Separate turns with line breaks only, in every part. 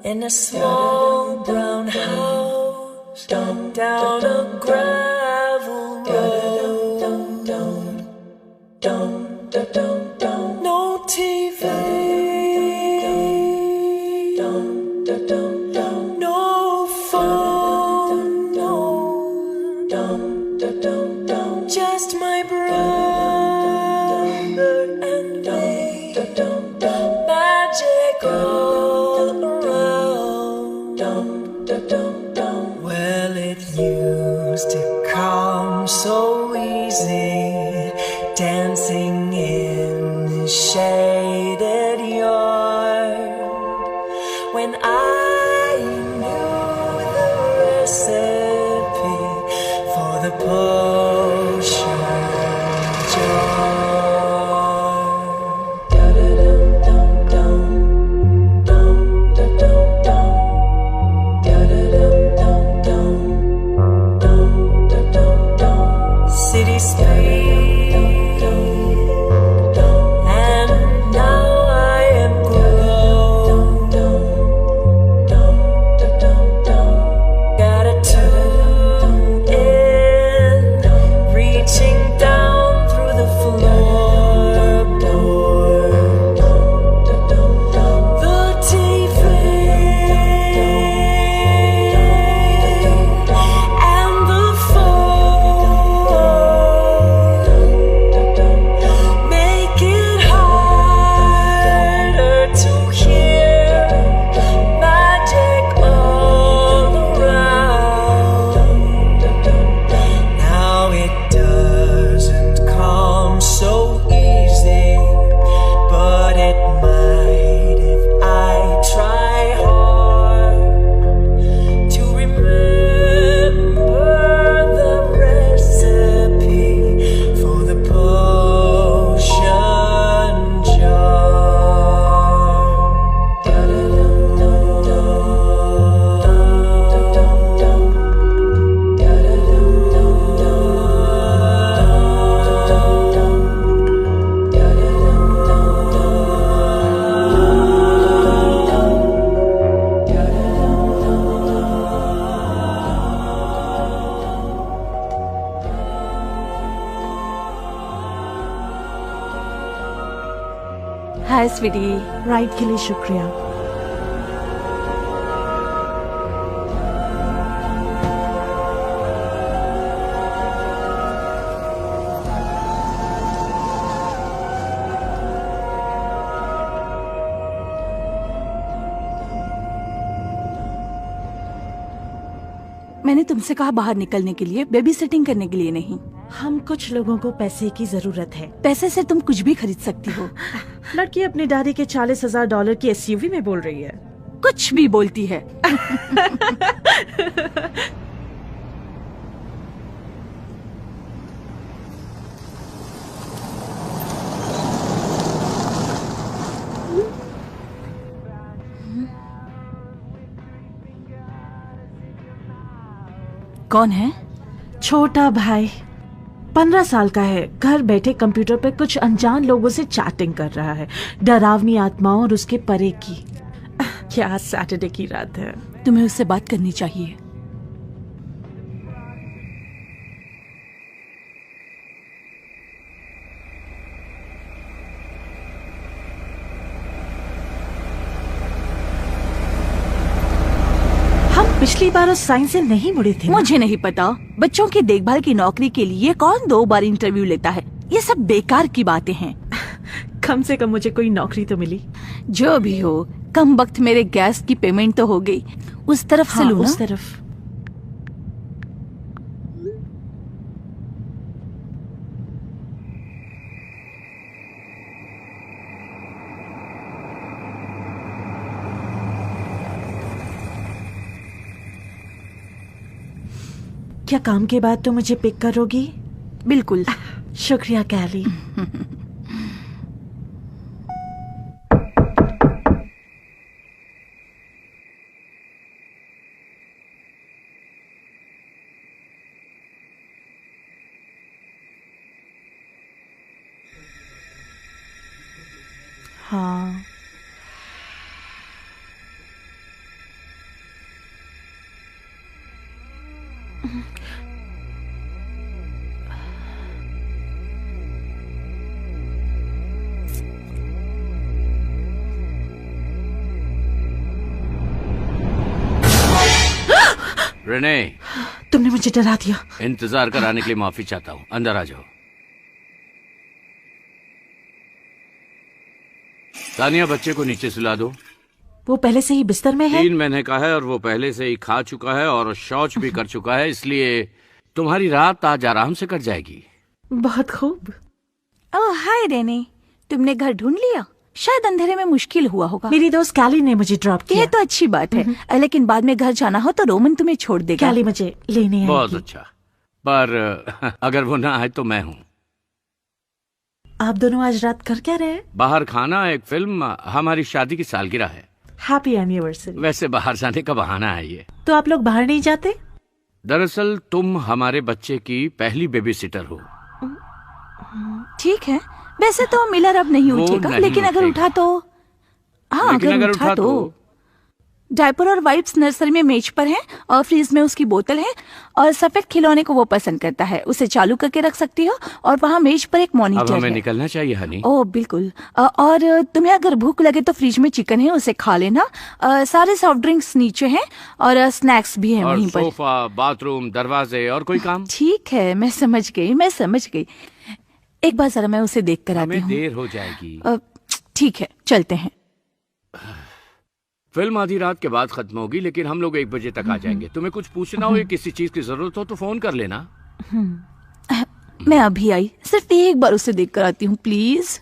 In a small brown house down a gravel road, no TV, no phone, no, just my brother and me, magic all around. Well, it used to come so easy, dancing in the shaded yard, when I knew the recipe for the potion jar. City street, and now I am grown. Got a tune in, reaching down through the floorboard. The TV and the phone make it harder to hear magic all around. Now it doesn't come so easy, but it might if I try hard to remember the recipe for the potion jar.
Hi sweetie.
Ride के लिए शुक्रिया।
मैंने तुमसे कहा बाहर निकलने के लिए, बेबी सिटिंग करने के लिए नहीं।
हम कुछ लोगों को पैसे की जरूरत है।
पैसे से तुम कुछ भी खरीद सकती हो।
लड़की अपने डैडी के $40,000 की SUV में बोल रही है।
कुछ भी बोलती है। कौन है?
छोटा भाई, 15 साल का है। घर बैठे कंप्यूटर पे कुछ अनजान लोगों से चैटिंग कर रहा है, डरावनी आत्माओं और उसके परे की। क्या सैटरडे की रात है।
तुम्हें उससे बात करनी चाहिए।
पिछली बार उस साइन से नहीं मुड़े थे।
मुझे नहीं पता। बच्चों की देखभाल की नौकरी के लिए कौन 2 बार इंटरव्यू लेता है? ये सब बेकार की बातें हैं।
कम से कम मुझे कोई नौकरी तो मिली।
जो भी हो, कम वक्त मेरे गैस की पेमेंट तो हो गई। उस तरफ से लूँ?
उस तरफ। क्या काम के बाद तो मुझे पिक करोगी?
बिल्कुल।
शुक्रिया कैली। हाँ,
रेने,
तुमने मुझे डरा दिया।
इंतजार कराने के लिए माफी चाहता हूँ। अंदर आ जाओ। तानिया, बच्चे को नीचे सुला दो।
वो पहले से ही बिस्तर में है।
3 महीने का है और वो पहले से ही खा चुका है और शौच भी कर चुका है, इसलिए तुम्हारी रात आज आराम से कट जाएगी।
बहुत खूब।
ओह हाय रेने, तुमने घर ढूंढ लिया? शायद अंधेरे में मुश्किल हुआ होगा।
मेरी दोस्त कैली ने मुझे ड्रॉप किया।
ये तो अच्छी बात है, लेकिन बाद में घर जाना हो तो रोमन तुम्हें छोड़ देगा।
कैली मुझे लेने आएगी।
बहुत अच्छा, पर अगर वो ना आए तो मैं हूँ।
आप दोनों आज रात कर क्या रहे हैं?
बाहर खाना, एक फिल्म, हमारी शादी की सालगिरह है।
Happy anniversary.
वैसे बाहर जाने का बहाना है ये।
तो आप लोग बाहर नहीं जाते?
दरअसल तुम हमारे बच्चे की पहली बेबी सिटर हो।
ठीक है, वैसे तो मिलर अब नहीं
वो
उठेगा,
नहीं
लेकिन अगर
उठेगा।
उठा तो हाँ,
लेकिन अगर उठा तो
डायपर और वाइप्स नर्सरी में मेज पर हैं और फ्रीज में उसकी बोतल है और सफेद खिलौने को वो पसंद करता है। उसे चालू करके रख सकती हो और वहाँ मेज पर एक
अब
मॉनिटर
हमें
है।
निकलना चाहिए हनी।
ओह बिल्कुल। और तुम्हें अगर भूख लगे तो फ्रिज में चिकन है, उसे खा लेना। सारे सॉफ्ट ड्रिंक्स नीचे हैं और स्नैक्स भी हैं
और
वहीं पर।
सोफा, बाथरूम, दरवाजे और कोई काम?
ठीक है, मैं समझ गई। एक बार जरा मैं उसे देख कर आती
हमें
हूँ।
देर हो जाएगी।
ठीक है, चलते हैं।
फिल्म आधी रात के बाद खत्म होगी, लेकिन हम लोग 1 बजे तक आ जाएंगे। तुम्हें कुछ पूछना हो या किसी चीज की जरूरत हो तो फोन कर लेना।
मैं अभी आई, सिर्फ एक बार उसे देख कर आती हूँ प्लीज।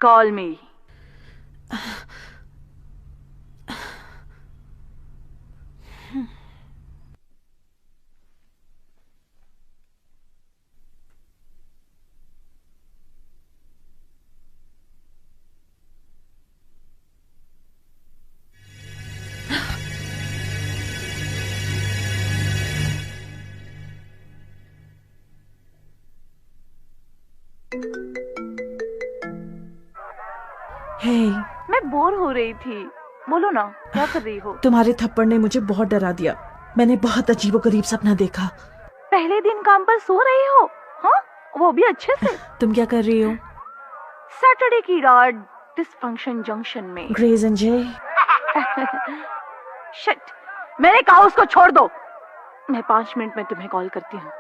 कॉल मी।
हे,
मैं बोर हो रही थी, बोलो ना क्या कर रही हो?
तुम्हारे थप्पड़ ने मुझे बहुत डरा दिया। मैंने बहुत अजीबोगरीब सपना देखा।
पहले दिन काम पर सो रही हो? हाँ, वो भी अच्छे से।
तुम क्या कर रही हो?
सैटरडे की रात डिसफंक्शन जंक्शन में।
ग्रेज एंड जे।
शिट, मैंने कहा उसको छोड़ दो। मैं 5 मिनट में तुम्हें कॉल करती हूँ।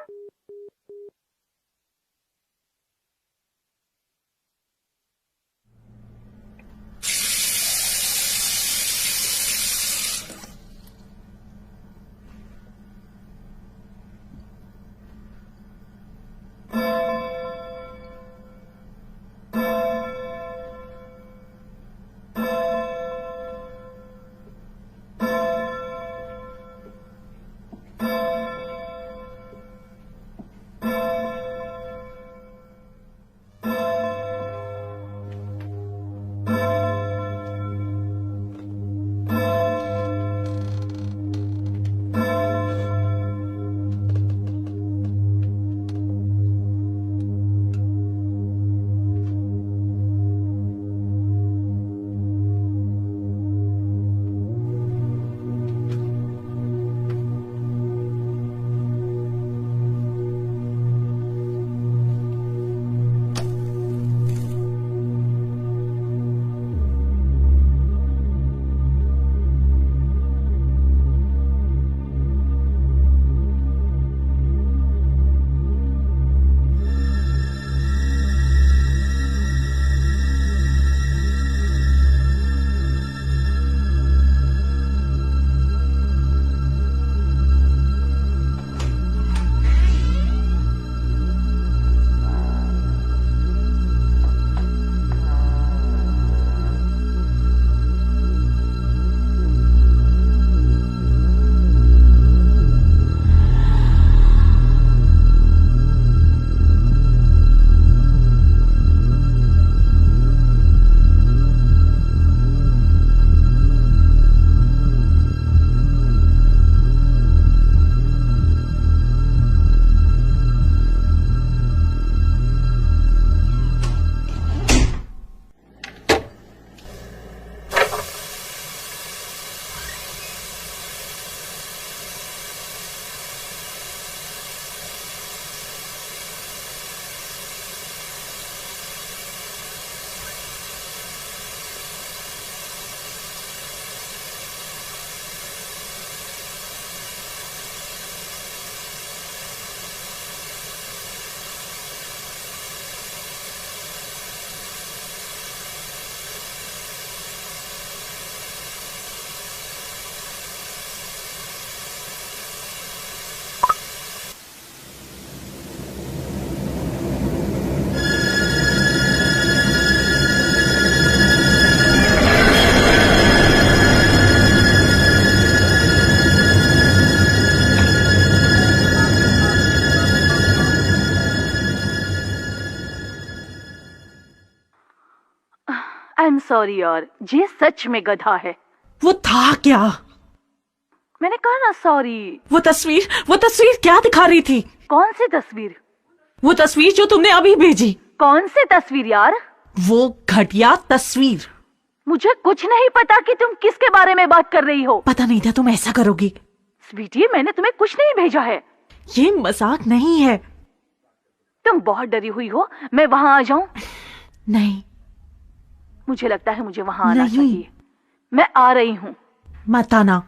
आई एम सॉरी यार, ये सच में गधा है।
वो था क्या?
मैंने कहा ना सॉरी।
वो तस्वीर क्या दिखा रही थी?
कौन सी तस्वीर?
वो तस्वीर जो तुमने अभी भेजी।
कौन सी तस्वीर यार?
वो घटिया तस्वीर।
मुझे कुछ नहीं पता कि तुम किसके बारे में बात कर रही हो।
पता नहीं था तुम ऐसा करोगी।
स्वीटी, मैंने तुम्हें कुछ नहीं भेजा है।
ये मजाक नहीं है।
तुम बहुत डरी हुई हो, मैं वहां आ जाऊं?
नहीं,
मुझे लगता है मुझे वहां आना
नहीं।
चाहिए। मैं आ रही हूँ।
मत आना।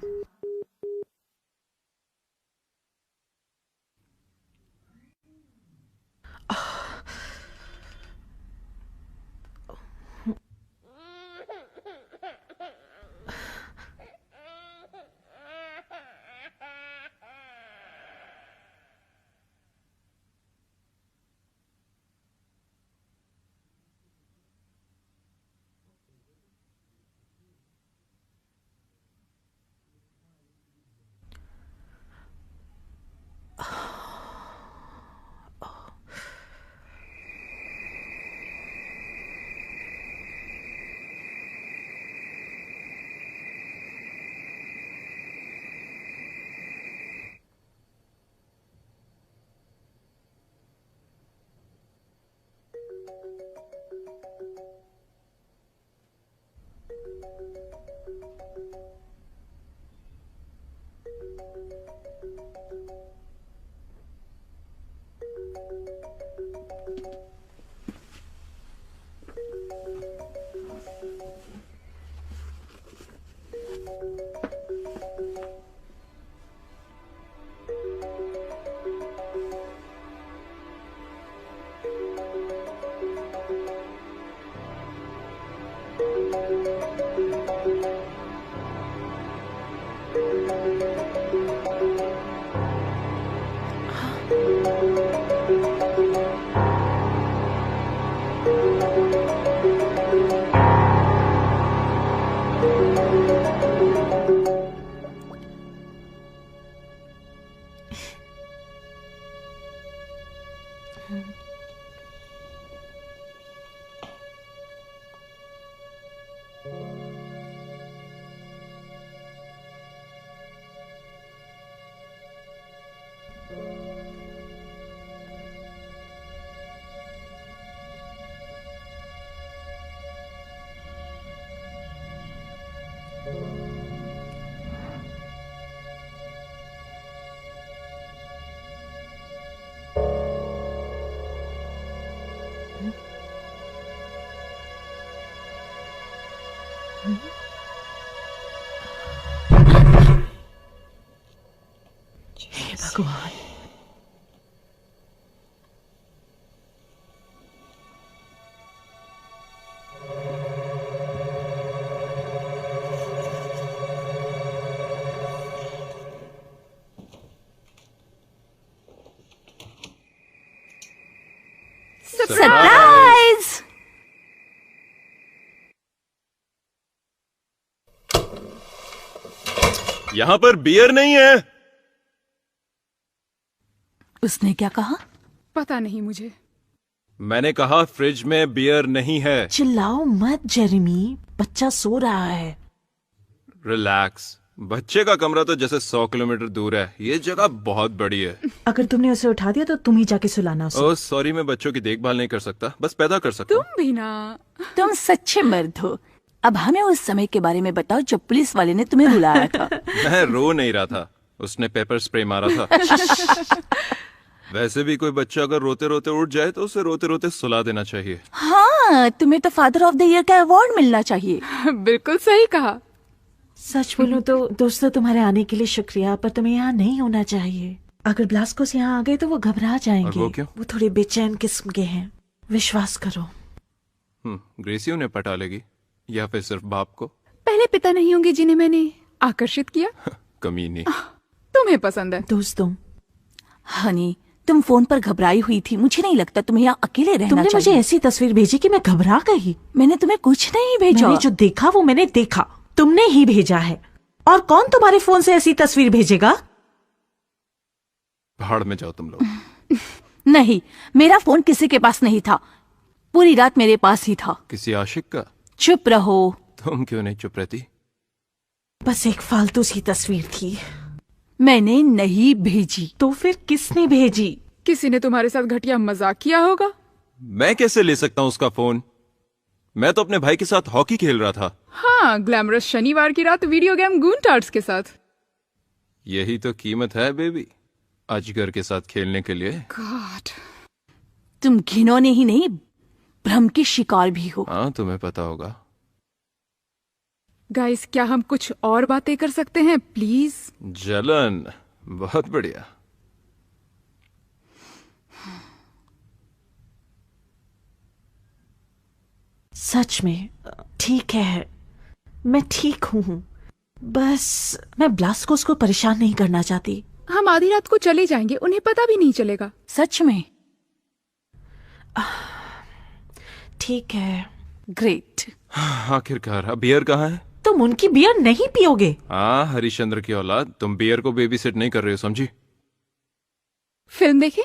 हे भगवान।
सरप्राइज।
यहाँ पर बियर नहीं है।
उसने क्या कहा?
पता नहीं मुझे।
मैंने कहा फ्रिज में बियर नहीं है।
चिल्लाओ मत जेरेमी, बच्चा सो रहा है।
रिलैक्स। बच्चे का कमरा तो जैसे 100 किलोमीटर दूर है। ये जगह बहुत बड़ी है।
अगर तुमने उसे उठा दिया तो तुम ही जाके सुलाना उसे।
ओह सॉरी, मैं बच्चों की देखभाल नहीं कर सकता, बस पैदा कर सकता हूँ।
तुम भी ना।
तुम सच्चे मर्द हो। अब हमें उस समय के बारे में बताओ जब पुलिस वाले ने तुम्हें रुलाया था।
मैं रो नहीं रहा था, उसने पेपर स्प्रे मारा था। वैसे भी कोई बच्चा अगर रोते रोते उठ जाए तो उसे रोते रोते सुला देना चाहिए।
हाँ, तुम्हें तो फादर ऑफ द ईयर का अवार्ड मिलना चाहिए।
बिल्कुल सही कहा।
सच बोलो तो दोस्तों, तुम्हारे आने के लिए शुक्रिया, पर तुम्हें यहाँ नहीं होना चाहिए। अगर ब्लास्कोस यहाँ आ गए तो वो घबरा जाएंगे।
और वो क्यों?
वो थोड़े बेचैन किस्म के हैं, विश्वास करो।
ग्रेसी उन्हें पटा लेगी या फिर सिर्फ बाप को?
पहले पिता नहीं होंगे जिन्हें मैंने आकर्षित किया।
कमीनी।
तुम्हें पसंद है।
दोस्तों,
हनी, तुम फोन पर घबराई हुई थी। मुझे नहीं लगता तुम्हें यहाँ अकेले रहना
तुमने मुझे
चाहिए।
ऐसी तस्वीर भेजी कि मैं घबरा गई।
मैंने तुम्हें कुछ नहीं भेजा।
मैंने जो देखा वो मैंने देखा, तुमने ही भेजा है। और कौन तुम्हारे फोन से ऐसी तस्वीर भेजेगा?
भाड़ में जाओ तुम लोग।
नहीं, मेरा फोन किसी के पास नहीं था। पूरी रात मेरे पास ही था।
किसी आशिक का?
चुप रहो।
तुम क्यों नहीं चुप रहती?
बस एक फालतू सी तस्वीर थी।
मैंने नहीं भेजी।
तो फिर किसने भेजी?
किसी ने तुम्हारे साथ घटिया मजाक किया होगा।
मैं कैसे ले सकता हूँ उसका फोन? मैं तो अपने भाई के साथ हॉकी खेल रहा था।
हाँ, ग्लैमरस शनिवार की रात वीडियो गेम गूंटार्ड्स के साथ।
यही तो कीमत है बेबी, अजगर के साथ खेलने के लिए।
गॉड।
तुम घिनौने ही नहीं, भ्रम की शिकार भी हो।
हाँ, तुम्हें पता होगा।
गाइस, क्या हम कुछ और बातें कर सकते हैं प्लीज?
जलन। बहुत बढ़िया।
सच में ठीक है, मैं ठीक हूँ। बस मैं ब्लास्कोस को परेशान नहीं करना चाहती।
हम आधी रात को चले जाएंगे, उन्हें पता भी नहीं चलेगा।
सच में?
ठीक है।
ग्रेट।
आखिरकार। अब बियर कहाँ है?
तुम उनकी बियर नहीं पियोगे?
हाँ, हरिश्चंद्र की औलाद, तुम बियर को बेबी सिट नहीं कर रहे हो, समझी?
फिल्म देखे?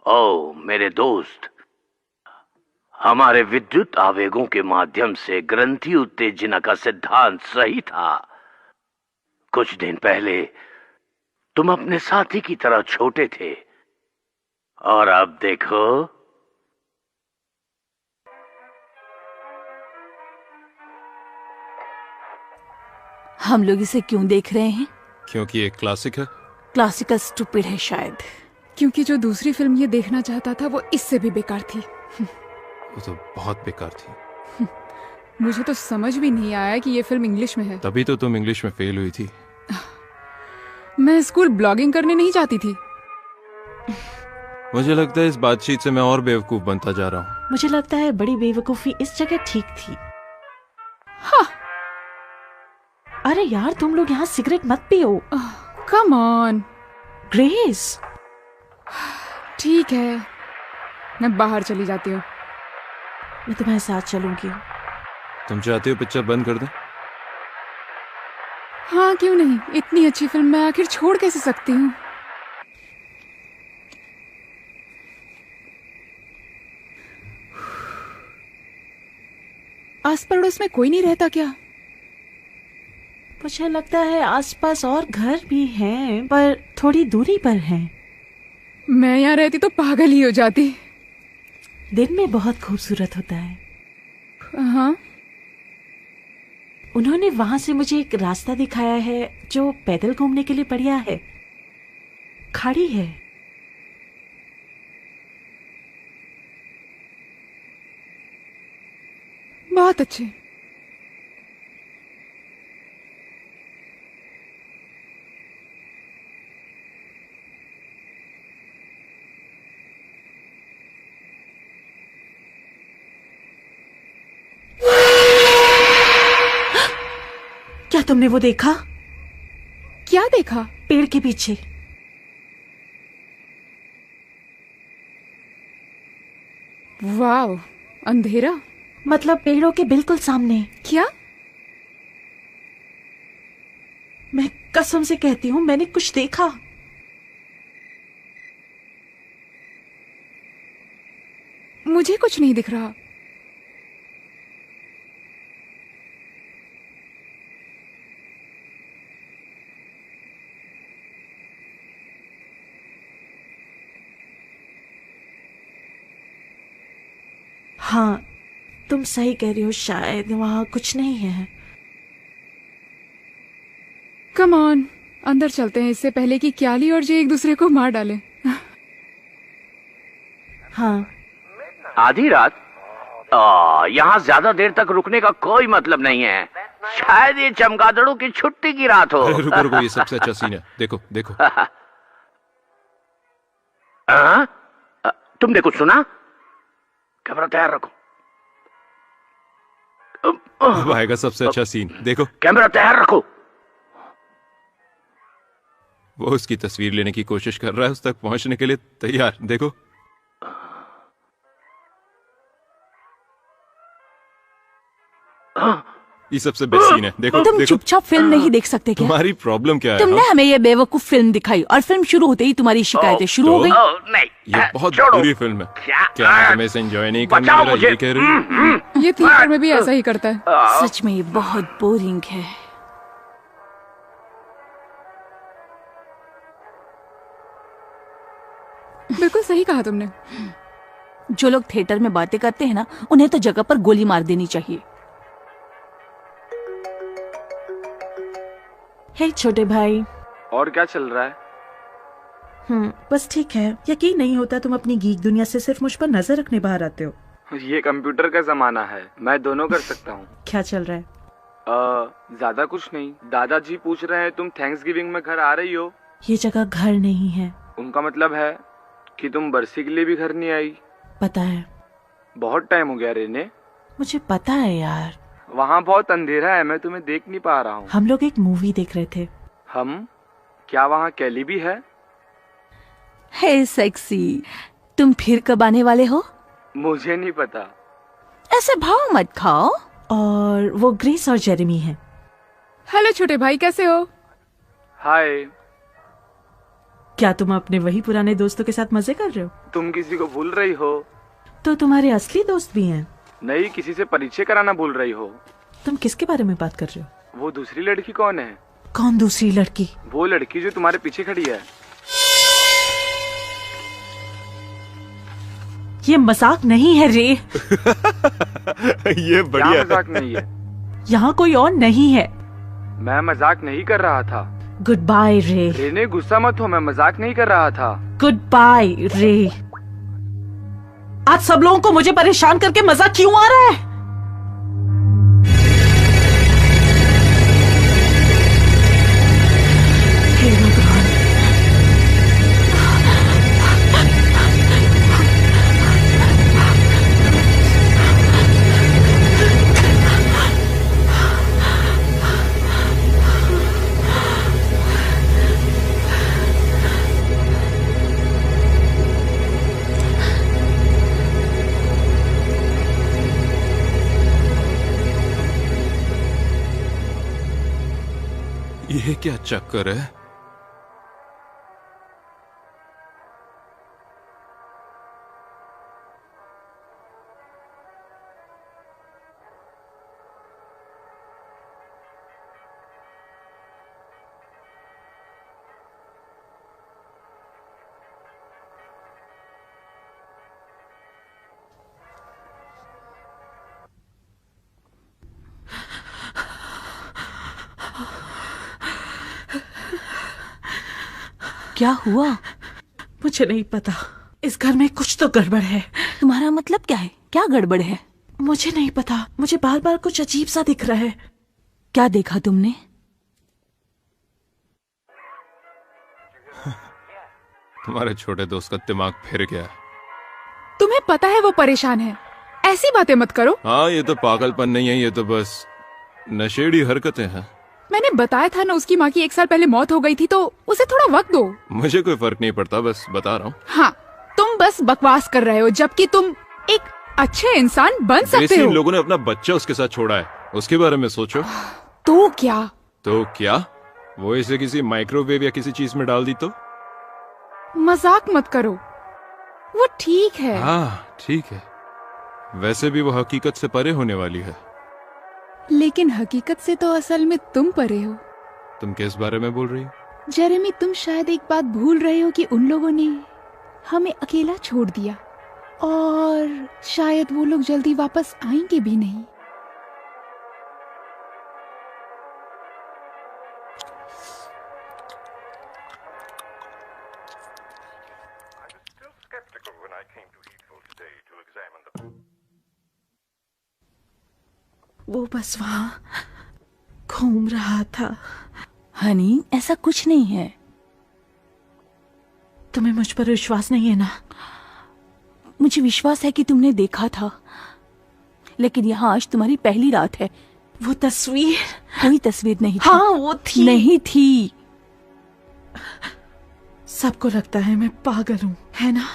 ओ मेरे दोस्त, हमारे विद्युत आवेगों के माध्यम से ग्रंथि उत्तेजना का सिद्धांत सही था। कुछ दिन पहले तुम अपने साथी की तरह छोटे थे और अब देखो।
हम लोग इसे क्यों देख रहे हैं?
क्योंकि एक क्लासिक है।
क्लासिकल स्टूपिड है शायद।
क्योंकि जो दूसरी फिल्म ये देखना चाहता था वो इससे भी बेकार थी।
वो तो बहुत बेकार थी।
मुझे तो समझ भी नहीं आया कि ये फिल्म इंग्लिश में है।
तभी तो तुम इंग्लिश में फेल हुई थी।
मैं स्कूल ब्लॉगिंग करने नहीं जाती थी।
मुझे लगता है इस बातचीत से मैं और बेवकूफ बनता जा रहा हूँ।
मुझे लगता है बड़ी बेवकूफी इस जगह ठीक थी।
हाँ।
अरे यार, तुम लोग यहाँ सिगरेट मत पियो।
Come on
grace.
ठीक है, मैं बाहर चली जाती हूँ।
मैं तुम्हारे साथ चलूंगी।
तुम चाहते हो पिक्चर बंद कर दें?
हाँ, क्यों नहीं। इतनी अच्छी फिल्म मैं आखिर छोड़ कैसे सकती हूँ। आस पड़ोस में कोई नहीं रहता क्या?
मुझे लगता है आसपास और घर भी हैं, पर थोड़ी दूरी पर हैं।
मैं यहाँ रहती तो पागल ही हो जाती।
दिन में बहुत खूबसूरत होता है।
हाँ,
उन्होंने वहां से मुझे एक रास्ता दिखाया है जो पैदल घूमने के लिए बढ़िया है। खाड़ी है।
बहुत अच्छे।
क्या तुमने वो देखा?
क्या देखा?
पेड़ के पीछे।
वाव, अंधेरा?
मतलब पेड़ों के बिल्कुल सामने।
क्या?
मैं कसम से कहती हूँ मैंने कुछ देखा।
मुझे कुछ नहीं दिख रहा।
हाँ, तुम सही कह रही हो, शायद वहां कुछ नहीं है।
कम ऑन, अंदर चलते हैं इससे पहले कि क्याली और जे एक दूसरे को मार डालें।
हाँ।
आधी रात? यहाँ ज्यादा देर तक रुकने का कोई मतलब नहीं है। शायद ये चमगादड़ों की छुट्टी की रात हो।
अरे रुको रुको, ये सबसे अच्छा सीन है। देखो देखो।
तुमने कुछ सुना? कैमरा तैयार रखो।
अब आएगा सबसे अच्छा सीन। देखो,
कैमरा तैयार रखो।
वो उसकी तस्वीर लेने की कोशिश कर रहा है, उस तक पहुंचने के लिए तैयार। देखो। ये सबसे बेस्ट सीन है। देखो
तुम
देखो।
चुपचाप फिल्म नहीं देख सकते क्या?
तुम्हारी प्रॉब्लम क्या है?
तुमने हमें ये बेवकूफ फिल्म दिखाई और फिल्म शुरू होते ही तुम्हारी शिकायतें शुरू हो गई।
नहीं,
ये बहुत
छोड़ो।
बुरी फिल्म है।
क्या?
क्या तुम इसे एंजॉय नहीं करने
बचाओ
वाला,
मुझे।
ये कह रही हो?
ये थिएटर में भी ऐसा ही करता है।
सच में ये बहुत बोरिंग है।
बिल्कुल सही कहा तुमने।
जो लोग थिएटर में बातें करते हैं ना, उन्हें तो जगह पर गोली मार देनी चाहिए।
हे छोटे भाई।
और क्या चल रहा है?
बस ठीक है। यकीन नहीं होता तुम अपनी गीक दुनिया से सिर्फ मुझ पर नजर रखने बाहर आते हो।
ये कंप्यूटर का जमाना है, मैं दोनों कर सकता हूँ।
क्या चल रहा है?
ज्यादा कुछ नहीं। दादाजी पूछ रहे हैं तुम थैंक्स गिविंग में घर आ रही हो।
ये जगह घर नहीं है।
उनका मतलब है कि तुम बरसी के लिए भी घर नहीं आई।
पता है।
बहुत टाइम हो गया रेने।
मुझे पता है यार।
वहाँ बहुत अंधेरा है, मैं तुम्हें देख नहीं पा रहा हूँ।
हम लोग एक मूवी देख रहे थे।
हम? क्या वहाँ कैली भी है?
हे सेक्सी, तुम फिर कब आने वाले हो?
मुझे नहीं पता।
ऐसे भाव मत खाओ।
और वो ग्रेस और जेरेमी हैं।
हेलो छोटे भाई, कैसे हो?
हाय।
क्या तुम अपने वही पुराने दोस्तों के साथ मजे कर रहे हो?
तुम किसी को भूल रही हो?
तो तुम्हारे असली दोस्त भी हैं।
नहीं, किसी से परिचय कराना भूल रही हो।
तुम किसके बारे में बात कर रहे हो?
वो दूसरी लड़की कौन है?
कौन दूसरी लड़की?
वो लड़की जो तुम्हारे पीछे खड़ी है।
ये मजाक नहीं है रे।
ये
क्या
बढ़िया
मजाक नहीं है?
यहाँ कोई और नहीं है।
मैं मजाक नहीं कर रहा था।
गुड बाय रे।
रेने गुस्सा मत हो, मैं मजाक नहीं कर रहा था।
गुड बाय रे। आज सब लोगों को मुझे परेशान करके मजा क्यों आ रहा है? हे भगवान।
ये क्या चक्कर है?
क्या हुआ?
मुझे नहीं पता, इस घर में कुछ तो गड़बड़ है।
तुम्हारा मतलब क्या है? क्या गड़बड़ है?
मुझे नहीं पता, मुझे बार बार कुछ अजीब सा दिख रहा है।
क्या देखा तुमने?
तुम्हारे छोटे दोस्त का दिमाग फिर गया।
तुम्हें पता है वो परेशान है, ऐसी बातें मत करो।
हाँ, ये तो पागलपन नहीं है, ये तो बस नशेड़ी हरकतें हैं।
मैंने बताया था ना, उसकी माँ की 1 साल पहले मौत हो गई थी, तो उसे थोड़ा वक्त दो।
मुझे कोई फर्क नहीं पड़ता, बस बता रहा हूँ।
हाँ, तुम बस बकवास कर रहे हो, जबकि तुम एक अच्छे इंसान बन सकते
इन
हो।
लोगों ने अपना बच्चा उसके साथ छोड़ा है, उसके बारे में सोचो।
तो क्या?
तो क्या? वो इसे किसी माइक्रोवेव या किसी चीज में डाल दी तो?
मजाक मत करो, वो ठीक है।
हाँ ठीक है, वैसे भी वो हकीकत से परे होने वाली है।
लेकिन हकीकत से तो असल में तुम परे हो।
तुम किस बारे में बोल रही हो?
जेरेमी, तुम शायद एक बात भूल रहे हो कि उन लोगों ने हमें अकेला छोड़ दिया, और शायद वो लोग जल्दी वापस आएंगे भी नहीं।
वो बस वहां घूम रहा था।
हनी, ऐसा कुछ नहीं है।
तुम्हें मुझ पर विश्वास नहीं है ना?
मुझे विश्वास है कि तुमने देखा था, लेकिन यहाँ आज तुम्हारी पहली रात है।
वो तस्वीर?
कोई तस्वीर नहीं थी।
हाँ, वो थी।
नहीं थी।
सबको लगता है मैं पागल हूँ, है ना?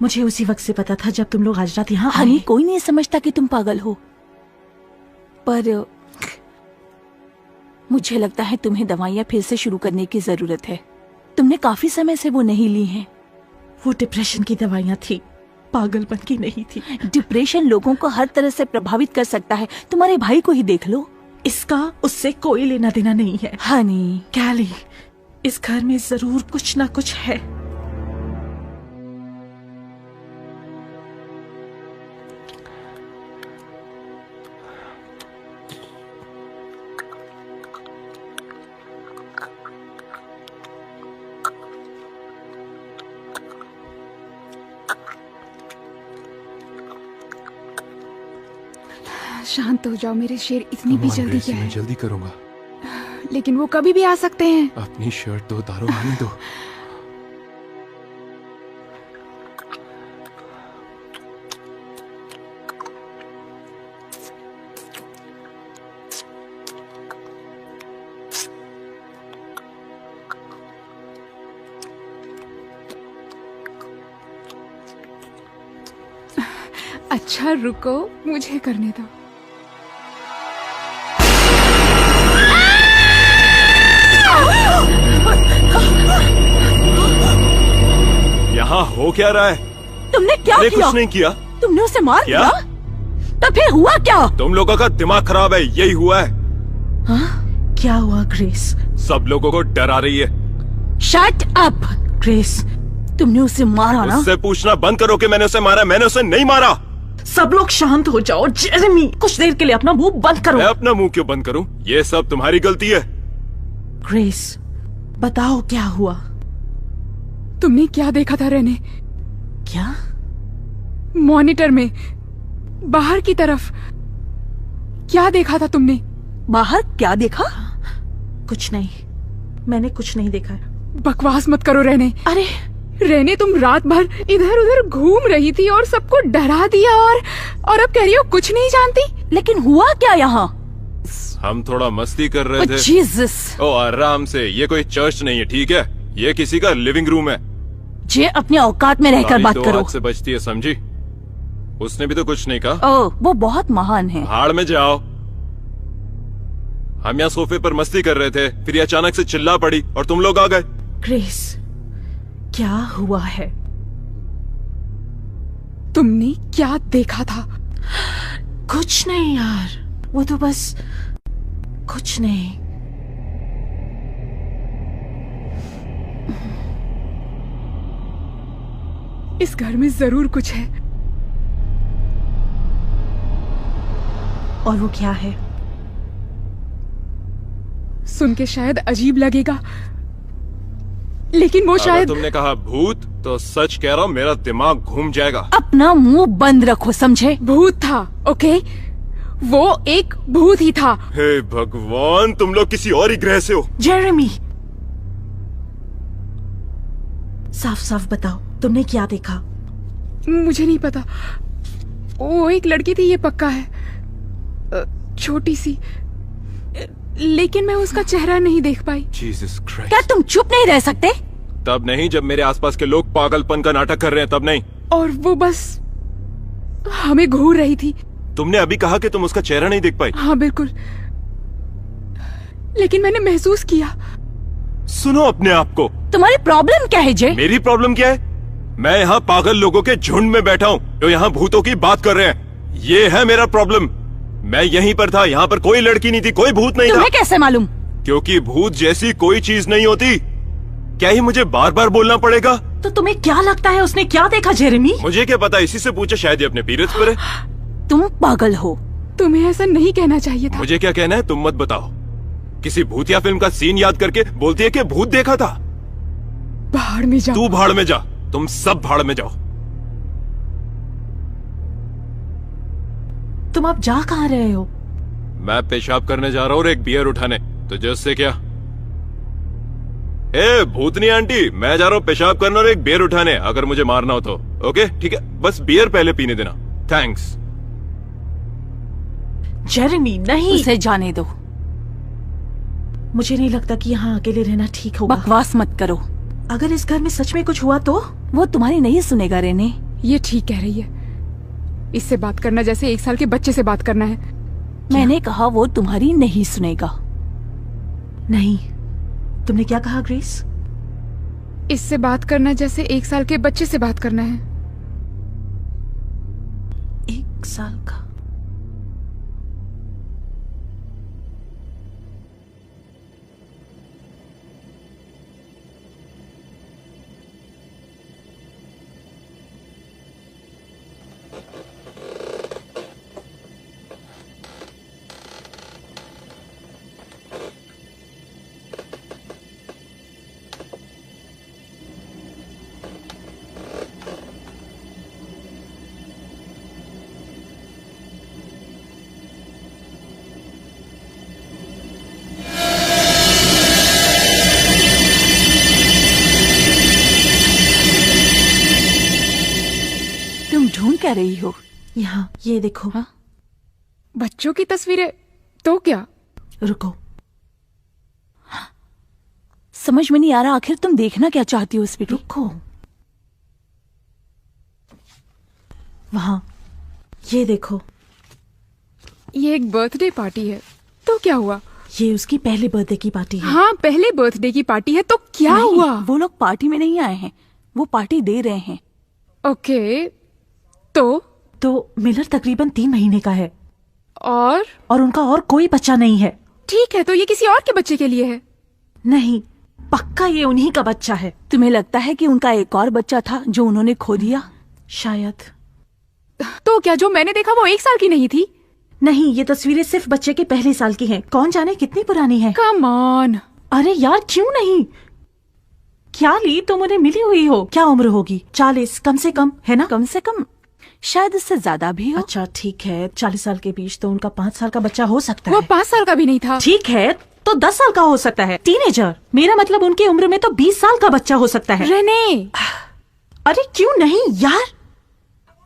मुझे उसी वक्त से पता था जब तुम लोग आज रात यहाँ
हनी,
आए।
कोई नहीं समझता कि तुम पागल हो, पर मुझे लगता है तुम्हें दवाइयाँ फिर से शुरू करने की जरूरत है। तुमने काफी समय से वो नहीं ली हैं।
वो डिप्रेशन की दवाइयाँ थी, पागलपन की नहीं थी।
डिप्रेशन लोगों को हर तरह से प्रभावित कर सकता है। तुम्हारे भाई को ही देख लो।
इसका उससे कोई लेना देना नहीं है।
हनी,
कैली, इस घर में जरूर कुछ ना कुछ है।
शांत हो जाओ मेरे शेर, इतनी भी जल्दी क्या
मैं
है?
जल्दी करूंगा।
लेकिन वो कभी भी आ सकते हैं।
अपनी शर्ट तो उतारो, आने दो।
अच्छा रुको, मुझे करने दो।
यहाँ हो क्या रहा है?
तुमने क्या
मैंने
किया?
कुछ नहीं किया।
तुमने उसे मार
क्या?
दिया? तो फिर हुआ क्या?
तुम लोगों का दिमाग खराब है, यही हुआ है।
क्या हुआ ग्रेस?
सब लोगों को डरा रही है।
Shut up!
ग्रेस,
तुमने उसे मारा ना?
उससे पूछना बंद करो कि मैंने उसे मारा। मैंने उसे नहीं मारा।
सब लोग शांत हो जाओ। जेरेमी, कुछ देर के लिए अपना मुंह बंद करो।
मैं अपना मुंह क्यों बंद करूं? ये सब तुम्हारी गलती है।
ग्रेस, बताओ क्या हुआ?
तुमने क्या देखा था रेने?
क्या?
मॉनिटर में बाहर की तरफ क्या देखा था तुमने?
बाहर क्या देखा?
कुछ नहीं, मैंने कुछ नहीं देखा।
बकवास मत करो रेने।
अरे
रेने, तुम रात भर इधर उधर घूम रही थी और सबको डरा दिया, और अब कह रही हो कुछ नहीं जानती।
लेकिन हुआ क्या यहाँ?
हम थोड़ा मस्ती कर रहे थे।
जीसस!
ओ आराम से, ये कोई चर्च नहीं है, ठीक है? ये किसी का लिविंग रूम है।
जे अपने औकात में रहकर बात
तो
करो।
हाथ से बचती है, समझी? उसने भी तो कुछ नहीं कहा।
ओ, वो बहुत महान है।
भाड़ में जाओ। हम यहाँ सोफे पर मस्ती कर रहे थे, फिर ये अचानक से चिल्ला पड़ी और तुम लोग आ गए।
ग्रेस, क्या हुआ है?
तुमने क्या देखा था?
कुछ नहीं यार, वो तो बस कुछ नहीं।
इस घर में जरूर कुछ है।
और वो क्या है?
सुन के शायद अजीब लगेगा, लेकिन वो
अगर
शायद
तुमने कहा भूत तो सच कह रहा हूँ, मेरा दिमाग घूम जाएगा।
अपना मुंह बंद रखो, समझे?
भूत था, ओके? वो एक भूत ही था।
हे भगवान, तुम लोग किसी और ही ग्रह से हो।
जेरेमी, साफ साफ बताओ, तुमने क्या देखा?
मुझे नहीं पता। वो एक लड़की थी, ये पक्का है, छोटी सी, लेकिन मैं उसका चेहरा नहीं देख पाई।
Jesus Christ.
क्या तुम चुप नहीं रह सकते?
तब नहीं जब मेरे आसपास के लोग पागलपन का नाटक कर रहे हैं, तब नहीं।
और वो बस हमें घूर रही थी।
तुमने अभी कहा कि तुम उसका चेहरा नहीं देख पाई।
हाँ बिल्कुल, लेकिन मैंने महसूस किया।
सुनो अपने आप को।
तुम्हारी प्रॉब्लम क्या है जे?
मेरी प्रॉब्लम क्या है? मैं यहाँ पागल लोगों के झुंड में बैठा हूँ जो यहाँ भूतों की बात कर रहे हैं। ये है मेरा प्रॉब्लम। मैं यहीं पर था, यहाँ पर कोई लड़की नहीं थी, कोई भूत नहीं था।
तुम्हें कैसे मालूम?
क्योंकि भूत जैसी कोई चीज नहीं होती। क्या ही मुझे बार बार बोलना पड़ेगा?
तो तुम्हें क्या लगता है उसने क्या देखा जेरेमी?
मुझे क्या पता, इसी से पूछे, शायद ये अपने पीरियड्स पर है।
तुम पागल हो।
तुम्हें ऐसा नहीं कहना चाहिए था।
मुझे क्या कहना है तुम मत बताओ। किसी भूतिया फिल्म का सीन याद करके बोलती है कि भूत देखा था।
भाड़ में जाओ।
तू भाड़ में जा, तुम सब भाड़ में जाओ।
तुम अब जा कहाँ रहे हो?
मैं पेशाब करने जा रहा हूँ और एक बियर उठाने। तुझे उससे क्या? ए भूतनी आंटी, मैं जा रहा हूँ पेशाब करने और एक बियर उठाने, अगर मुझे मारना हो तो। ओके ठीक है, बस बियर पहले पीने देना। थैंक्स।
जेरेमी नहीं,
उसे जाने दो।
मुझे नहीं लगता कि यहाँ अकेले रहना ठीक होगा।
बकवास मत करो।
अगर इस घर में सच में कुछ हुआ तो?
वो तुम्हारी नहीं सुनेगा रेने।
ये ठीक कह रही है। इससे बात करना जैसे 1 साल के बच्चे से बात करना है।
मैंने कहा वो तुम्हारी नहीं सुनेगा।
नहीं, तुमने क्या कहा ग्रेस?
इससे बात करना जैसे 1 साल के बच्चे से बात करना है।
1 साल का?
तुम ढूंढ क्या रही हो?
यहाँ ये देखो।
हाँ?
बच्चों की तस्वीरें तो क्या?
रुको,
समझ में नहीं आ रहा, आखिर तुम देखना क्या चाहती हो उस पे?
रुको। वहाँ ये देखो।
ये एक बर्थडे पार्टी है, तो क्या हुआ?
ये उसकी पहली बर्थडे की पार्टी है।
हाँ, पहले बर्थडे की पार्टी है, तो क्या
नहीं,
हुआ?
वो लोग पार्टी में नहीं आए हैं, वो पार्टी दे रहे हैं।
ओके, तो
मिलर तकरीबन 3 महीने का है
और
और उनका और कोई बच्चा नहीं है।
ठीक है, तो ये किसी और के बच्चे के लिए है।
नहीं, पक्का ये उन्हीं का बच्चा है।
तुम्हें लगता है कि उनका एक और बच्चा था जो उन्होंने खो दिया?
शायद।
तो क्या जो मैंने देखा वो 1 साल की नहीं थी?
नहीं, ये तस्वीरें सिर्फ बच्चे के पहले साल की हैं। कौन जाने कितनी पुरानी है।
Come on.
अरे यार, क्यों नहीं? क्या ली, तुम उन्हें मिली हुई हो? क्या उम्र होगी? 40 कम से कम, है ना?
कम से कम, शायद इससे ज्यादा भी हो।
अच्छा ठीक है, 40 साल के बीच तो उनका 5 साल का बच्चा हो सकता
वो
है।
5 साल का भी नहीं था।
ठीक है, तो 10 साल का हो सकता है। टीनेजर, मेरा मतलब उनकी उम्र में तो 20 साल का बच्चा हो सकता है।
रेने,
अरे क्यों नहीं यार?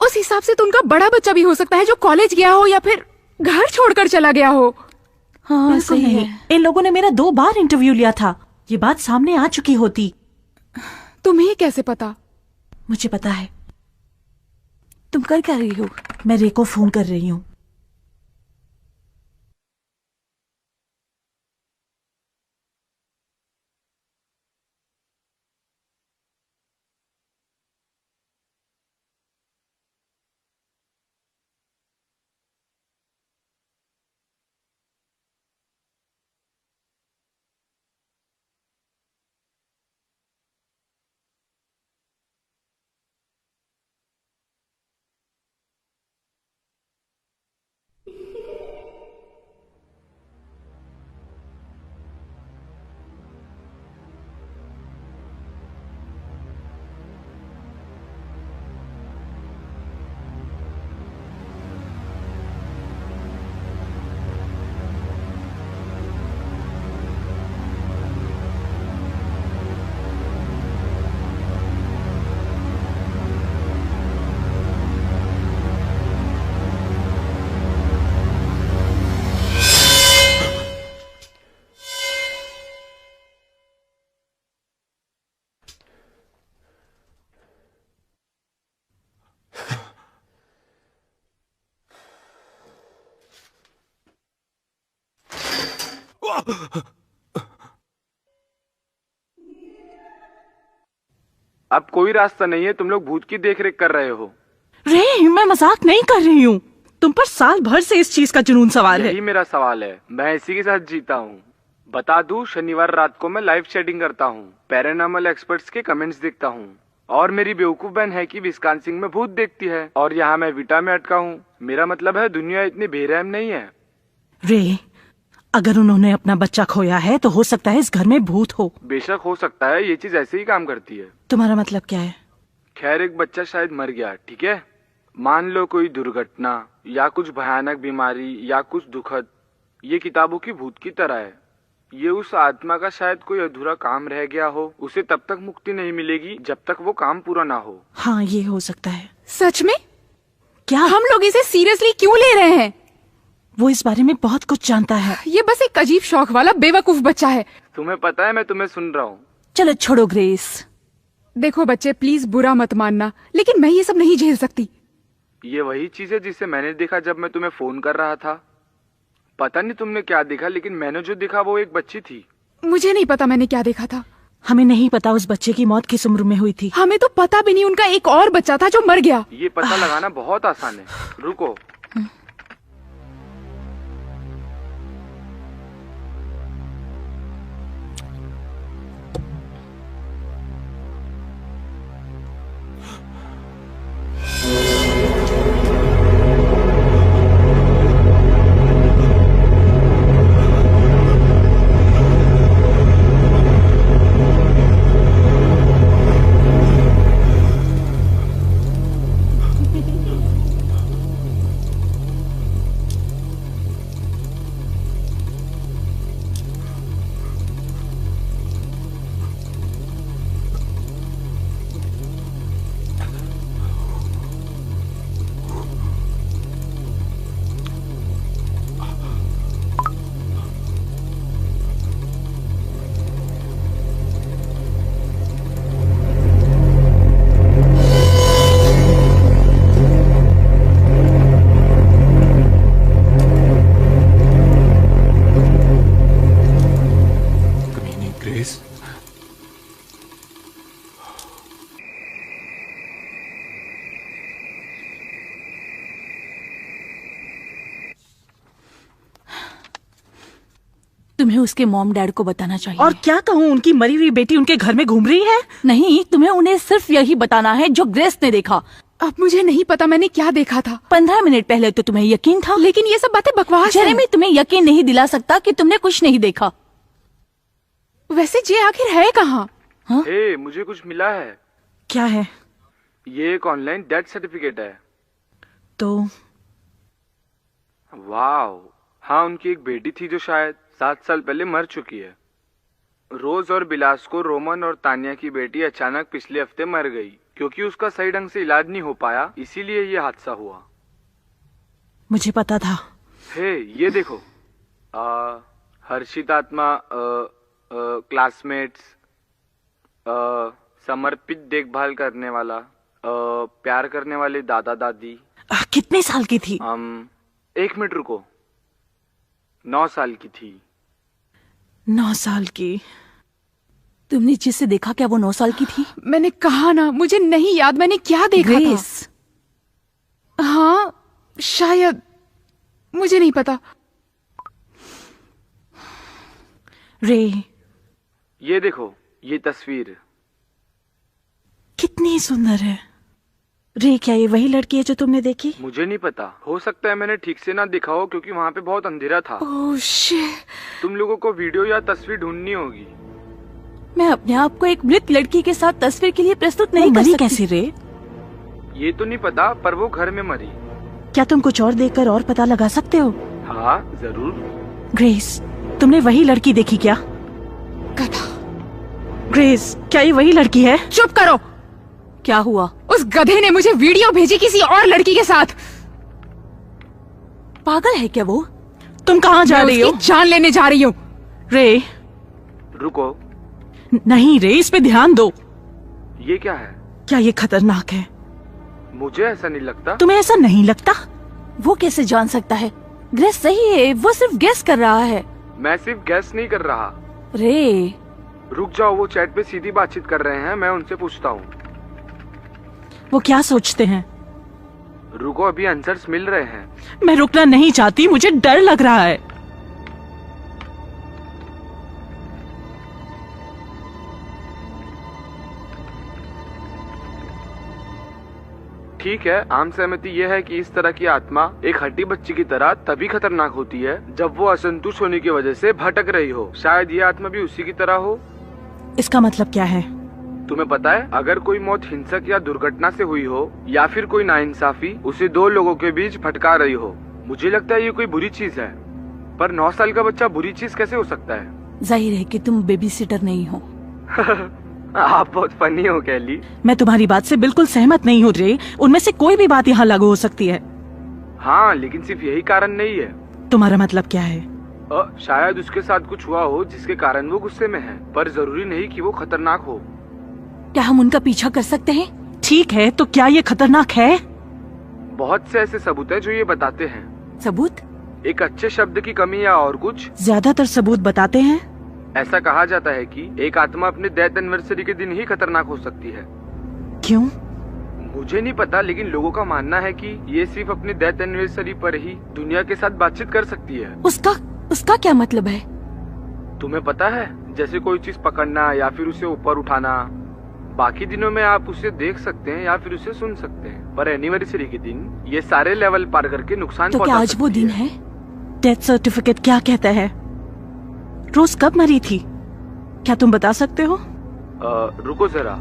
उस हिसाब से तो उनका बड़ा बच्चा भी हो सकता है जो कॉलेज गया हो या फिर घर छोड़कर चला गया हो।
हाँ
बिल्कुल
सही
नहीं।
है।
इन लोगों ने मेरा 2 बार इंटरव्यू लिया था। ये बात सामने आ चुकी होती।
तुम्हें कैसे पता?
मुझे पता है।
तुम कर क्या रही हो?
मैं रे को फोन कर रही हूँ।
अब कोई रास्ता नहीं है, तुम लोग भूत की देखरेख कर रहे हो।
रे, मैं मजाक नहीं कर रही हूँ। तुम पर साल भर से इस चीज का जुनून सवार है।
यही मेरा सवाल है, मैं इसी के साथ जीता हूँ। बता दूं, शनिवार रात को मैं लाइव चैटिंग करता हूँ, पैरानॉर्मल एक्सपर्ट्स के कमेंट्स देखता हूँ, और मेरी बेवकूफ बहन है कि विस्कॉन्सिन में भूत देखती है, और यहाँ मैं विटा में अटका हूँ। मेरा मतलब है दुनिया इतनी बेरहम नहीं है।
रे, अगर उन्होंने अपना बच्चा खोया है तो हो सकता है इस घर में भूत हो।
बेशक हो सकता है, ये चीज ऐसे ही काम करती है।
तुम्हारा मतलब क्या है?
खैर, एक बच्चा शायद मर गया, ठीक है। मान लो कोई दुर्घटना या कुछ भयानक बीमारी या कुछ दुखद। ये किताबों की भूत की तरह है। ये उस आत्मा का शायद कोई अधूरा काम रह गया हो, उसे तब तक मुक्ति नहीं मिलेगी जब तक वो काम पूरा ना हो।
हाँ, ये हो सकता है।
सच में?
क्या
हम लोग इसे सीरियसली क्यों ले रहे हैं?
वो इस बारे में बहुत कुछ जानता है।
ये बस एक अजीब शौक वाला बेवकूफ बच्चा है।
तुम्हें पता है, मैं तुम्हें सुन रहा हूँ।
चलो छोड़ो ग्रेस।
देखो बच्चे, प्लीज बुरा मत मानना, लेकिन मैं ये सब नहीं झेल सकती।
ये वही चीज है जिसे मैंने देखा जब मैं तुम्हें फोन कर रहा था। पता नहीं तुमने क्या देखा, लेकिन मैंने जो देखा वो एक बच्ची थी।
मुझे नहीं पता मैंने क्या देखा था।
हमें नहीं पता उस बच्चे की मौत किस उम्र में हुई थी।
हमें तो पता भी नहीं उनका एक और बच्चा था जो मर गया।
ये पता लगाना बहुत आसान है। रुको,
तुम्हें उसके मॉम डैड को बताना चाहिए।
और क्या कहूँ, उनकी मरी हुई बेटी उनके घर में घूम रही है।
नहीं, तुम्हें उन्हें सिर्फ यही बताना है जो ग्रेस ने देखा।
अब मुझे नहीं पता मैंने क्या देखा था।
15 मिनट पहले तो तुम्हें यकीन था,
लेकिन ये सब बातें बकवास हैं।
जेरेमी तुम्हें यकीन नहीं दिला सकता कि तुमने कुछ नहीं देखा।
वैसे जे आखिर है कहाँ?
हे, मुझे कुछ मिला है।
क्या है?
ये एक ऑनलाइन डेथ सर्टिफिकेट है।
तो
वाह, हाँ, उनकी एक बेटी थी जो शायद 7 साल पहले मर चुकी है। रोज और बिलास को रोमन और तानिया की बेटी अचानक पिछले हफ्ते मर गई क्योंकि उसका सही ढंग से इलाज नहीं हो पाया, इसीलिए ये हादसा हुआ।
मुझे पता था।
हे, ये देखो, हर्षित आत्मा, क्लासमेट्स, समर्पित देखभाल करने वाला, प्यार करने वाले दादा दादी।
कितने साल की थी?
1 मिनट रुको, 9 साल की थी।
9 साल की?
तुमने जिसे देखा क्या वो 9 साल की थी?
मैंने कहा ना, मुझे नहीं याद मैंने क्या देखा
ग्रेस।
था। हाँ शायद, मुझे नहीं पता।
रे,
ये देखो, ये तस्वीर
कितनी सुंदर है। रे, क्या ये वही लड़की है जो तुमने देखी?
मुझे नहीं पता, हो सकता है मैंने ठीक से ना देखा हो क्योंकि वहाँ पे बहुत अंधेरा था।
Oh shit.
तुम लोगों को वीडियो या तस्वीर ढूंढनी होगी।
मैं अपने आप को एक मृत लड़की के साथ तस्वीर के लिए प्रस्तुत नहीं
वो
कर
मरी
सकती।
कैसे रे?
ये तो नहीं पता, पर वो घर में मरी।
क्या तुम कुछ और देखकर और पता लगा सकते हो?
हाँ जरूर।
ग्रेस, तुमने वही लड़की देखी क्या?
गधा।
ग्रेस, क्या ये वही लड़की है?
चुप करो।
क्या हुआ?
उस गधे ने मुझे वीडियो भेजी किसी और लड़की के साथ।
पागल है क्या वो?
तुम कहाँ जा रही हो?
उसकी जान लेने जा रही हूँ।
रे,
रुको,
नहीं रे, इस पे ध्यान दो।
ये क्या है?
क्या ये खतरनाक है?
मुझे ऐसा नहीं लगता।
तुम्हें ऐसा नहीं लगता?
वो कैसे जान सकता है? ग्रेस सही है, वो सिर्फ गेस कर रहा है।
मैं सिर्फ गैस नहीं कर रहा।
रे,
रुक जाओ, वो चैट पे सीधी बातचीत कर रहे हैं, मैं उनसे पूछता हूँ।
वो क्या सोचते हैं?
रुको, अभी आंसर्स मिल रहे हैं।
मैं रुकना नहीं चाहती, मुझे डर लग रहा है।
ठीक है, आम सहमति यह है कि इस तरह की आत्मा एक हड्डी बच्ची की तरह तभी खतरनाक होती है जब वो असंतुष्ट होने की वजह से भटक रही हो। शायद ये आत्मा भी उसी की तरह हो।
इसका मतलब क्या है?
तुम्हें पता है, अगर कोई मौत हिंसक या दुर्घटना से हुई हो या फिर कोई नाइंसाफी उसे दो लोगों के बीच भटका रही हो, मुझे लगता है ये कोई बुरी चीज है। पर 9 साल का बच्चा बुरी चीज कैसे हो सकता है?
जाहिर है कि तुम बेबी सिटर नहीं हो।
आप बहुत फनी हो कैली।
मैं तुम्हारी बात से बिल्कुल सहमत नहीं हूँ रे। उनमें से कोई भी बात यहाँ लागू हो सकती है।
हाँ, लेकिन सिर्फ यही कारण नहीं है।
तुम्हारा मतलब क्या है?
शायद उसके साथ कुछ हुआ हो जिसके कारण वो गुस्से में है, पर जरूरी नहीं कि वो खतरनाक हो।
क्या हम उनका पीछा कर सकते हैं?
ठीक है, तो क्या ये खतरनाक है?
बहुत से ऐसे सबूत है जो ये बताते हैं।
सबूत?
एक अच्छे शब्द की कमी या और कुछ?
ज्यादातर सबूत बताते हैं।
ऐसा कहा जाता है कि एक आत्मा अपने डेथ एनिवर्सरी के दिन ही खतरनाक हो सकती है।
क्यों?
मुझे नहीं पता, लेकिन लोगों का मानना है कि ये सिर्फ अपनी डेथ एनिवर्सरी पर ही दुनिया के साथ बातचीत कर सकती है।
उसका क्या मतलब है?
तुम्हें पता है, जैसे कोई चीज पकड़ना या फिर उसे ऊपर उठाना। बाकी दिनों में आप उसे देख सकते हैं या फिर उसे सुन सकते हैं, पर एनिवर्सरी के दिन ये सारे लेवल पार करके नुकसान
तो क्या आज वो दिन है?
डेथ सर्टिफिकेट क्या कहता है? रोज कब मरी थी? क्या तुम बता सकते हो?
रुको जरा।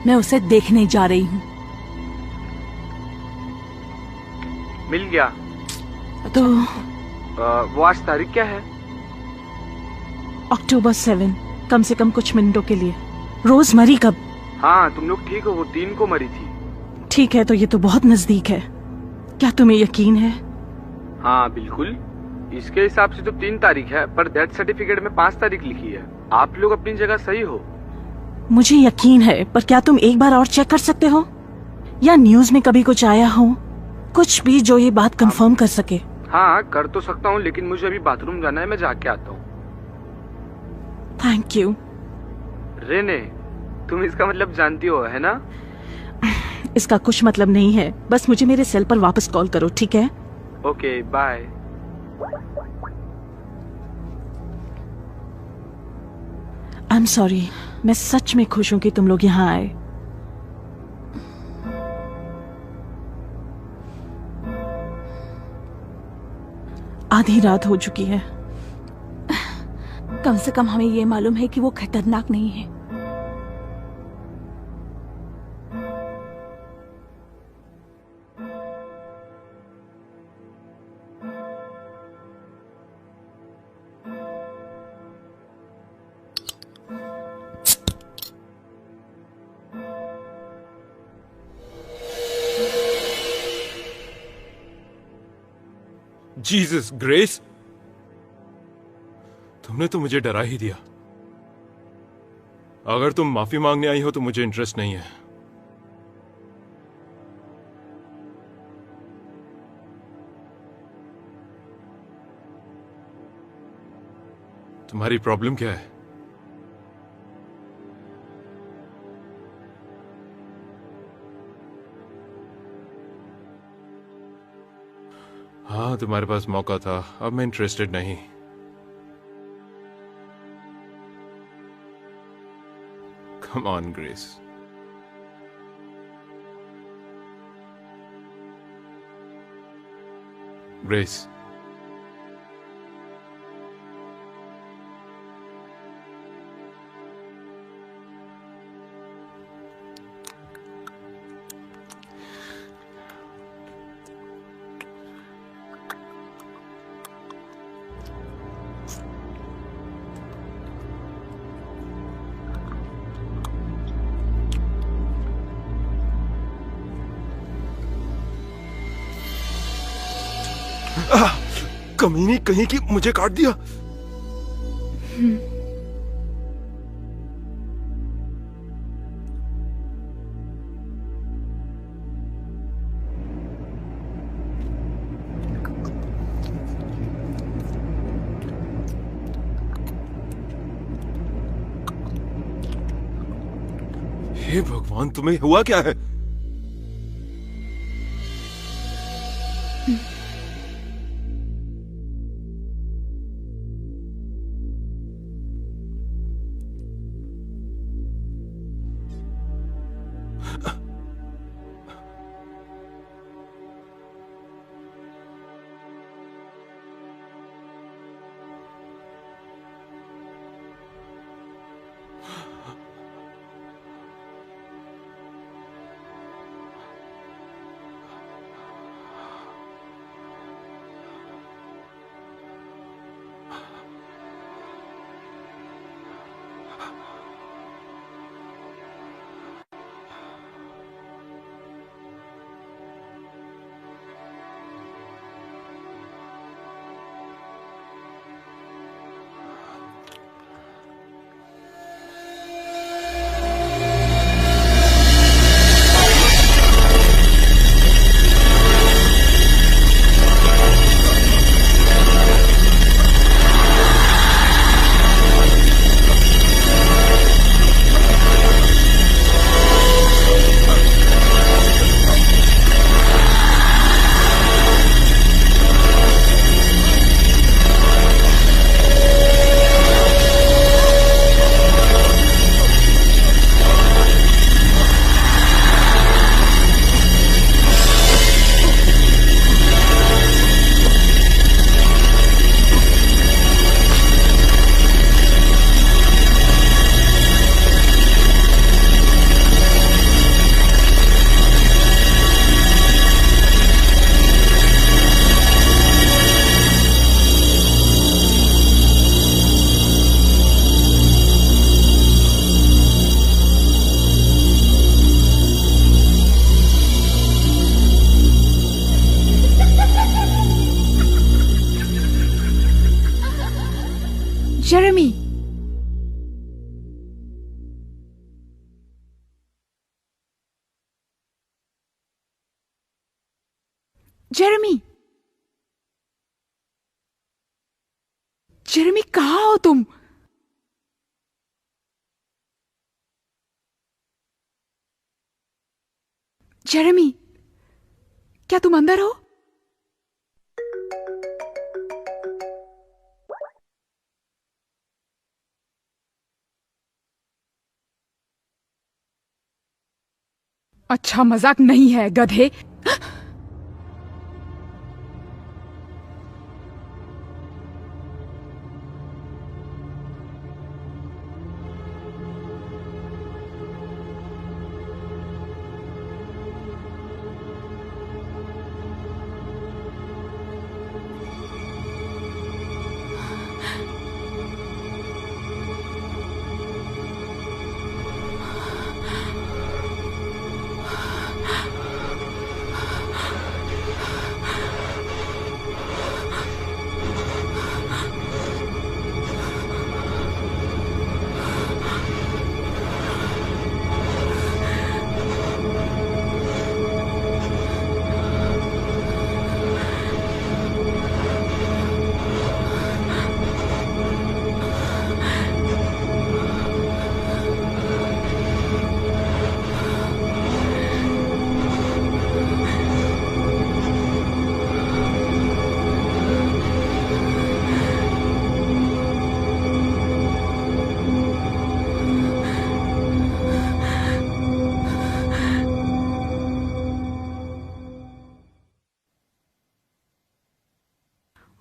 मैं उसे देखने जा रही हूँ।
मिल गया।
तो
वो आज तारीख क्या है?
अक्टूबर 7, कम से कम कुछ मिनटों के लिए। रोज मरी कब?
हाँ, तुम लोग ठीक हो, वो 3 को मरी थी।
ठीक है, तो ये तो बहुत नजदीक है। क्या तुम्हें यकीन है?
हाँ बिल्कुल, इसके हिसाब से तो 3 तारीख है, पर डेथ सर्टिफिकेट में 5 तारीख लिखी है। आप लोग अपनी जगह सही हो।
मुझे यकीन है, पर क्या तुम एक बार और चेक कर सकते हो? या न्यूज में कभी कुछ आया हो, कुछ भी जो ये बात कंफर्म कर सके?
हाँ, कर तो सकता हूँ, लेकिन मुझे अभी बाथरूम जाना है, मैं जाके आता हूँ।
Thank you.
रेने, तुम इसका मतलब जानती हो, है ना?
इसका कुछ मतलब नहीं है, बस मुझे मेरे सेल पर वापस कॉल करो, ठीक है?
Okay, bye.
I am sorry, मैं सच में खुश हूं कि तुम लोग यहाँ आए। आधी रात हो चुकी है।
कम से कम हमें ये मालूम है कि वो खतरनाक नहीं है।
जीसस, ग्रेस, तुमने तो मुझे डरा ही दिया। अगर तुम माफी मांगने आई हो तो मुझे इंटरेस्ट नहीं है। तुम्हारी प्रॉब्लम क्या है? हाँ, तुम्हारे पास मौका था, अब मैं इंटरेस्टेड नहीं। Come on grace. ग्रेस, कमीनी कहीं की, मुझे काट दिया। हे भगवान, तुम्हें हुआ क्या है?
जेरेमी, जेरेमी, जेरेमी, कहाँ हो तुम? जेरेमी, क्या तुम अंदर हो? अच्छा, मजाक नहीं है गधे।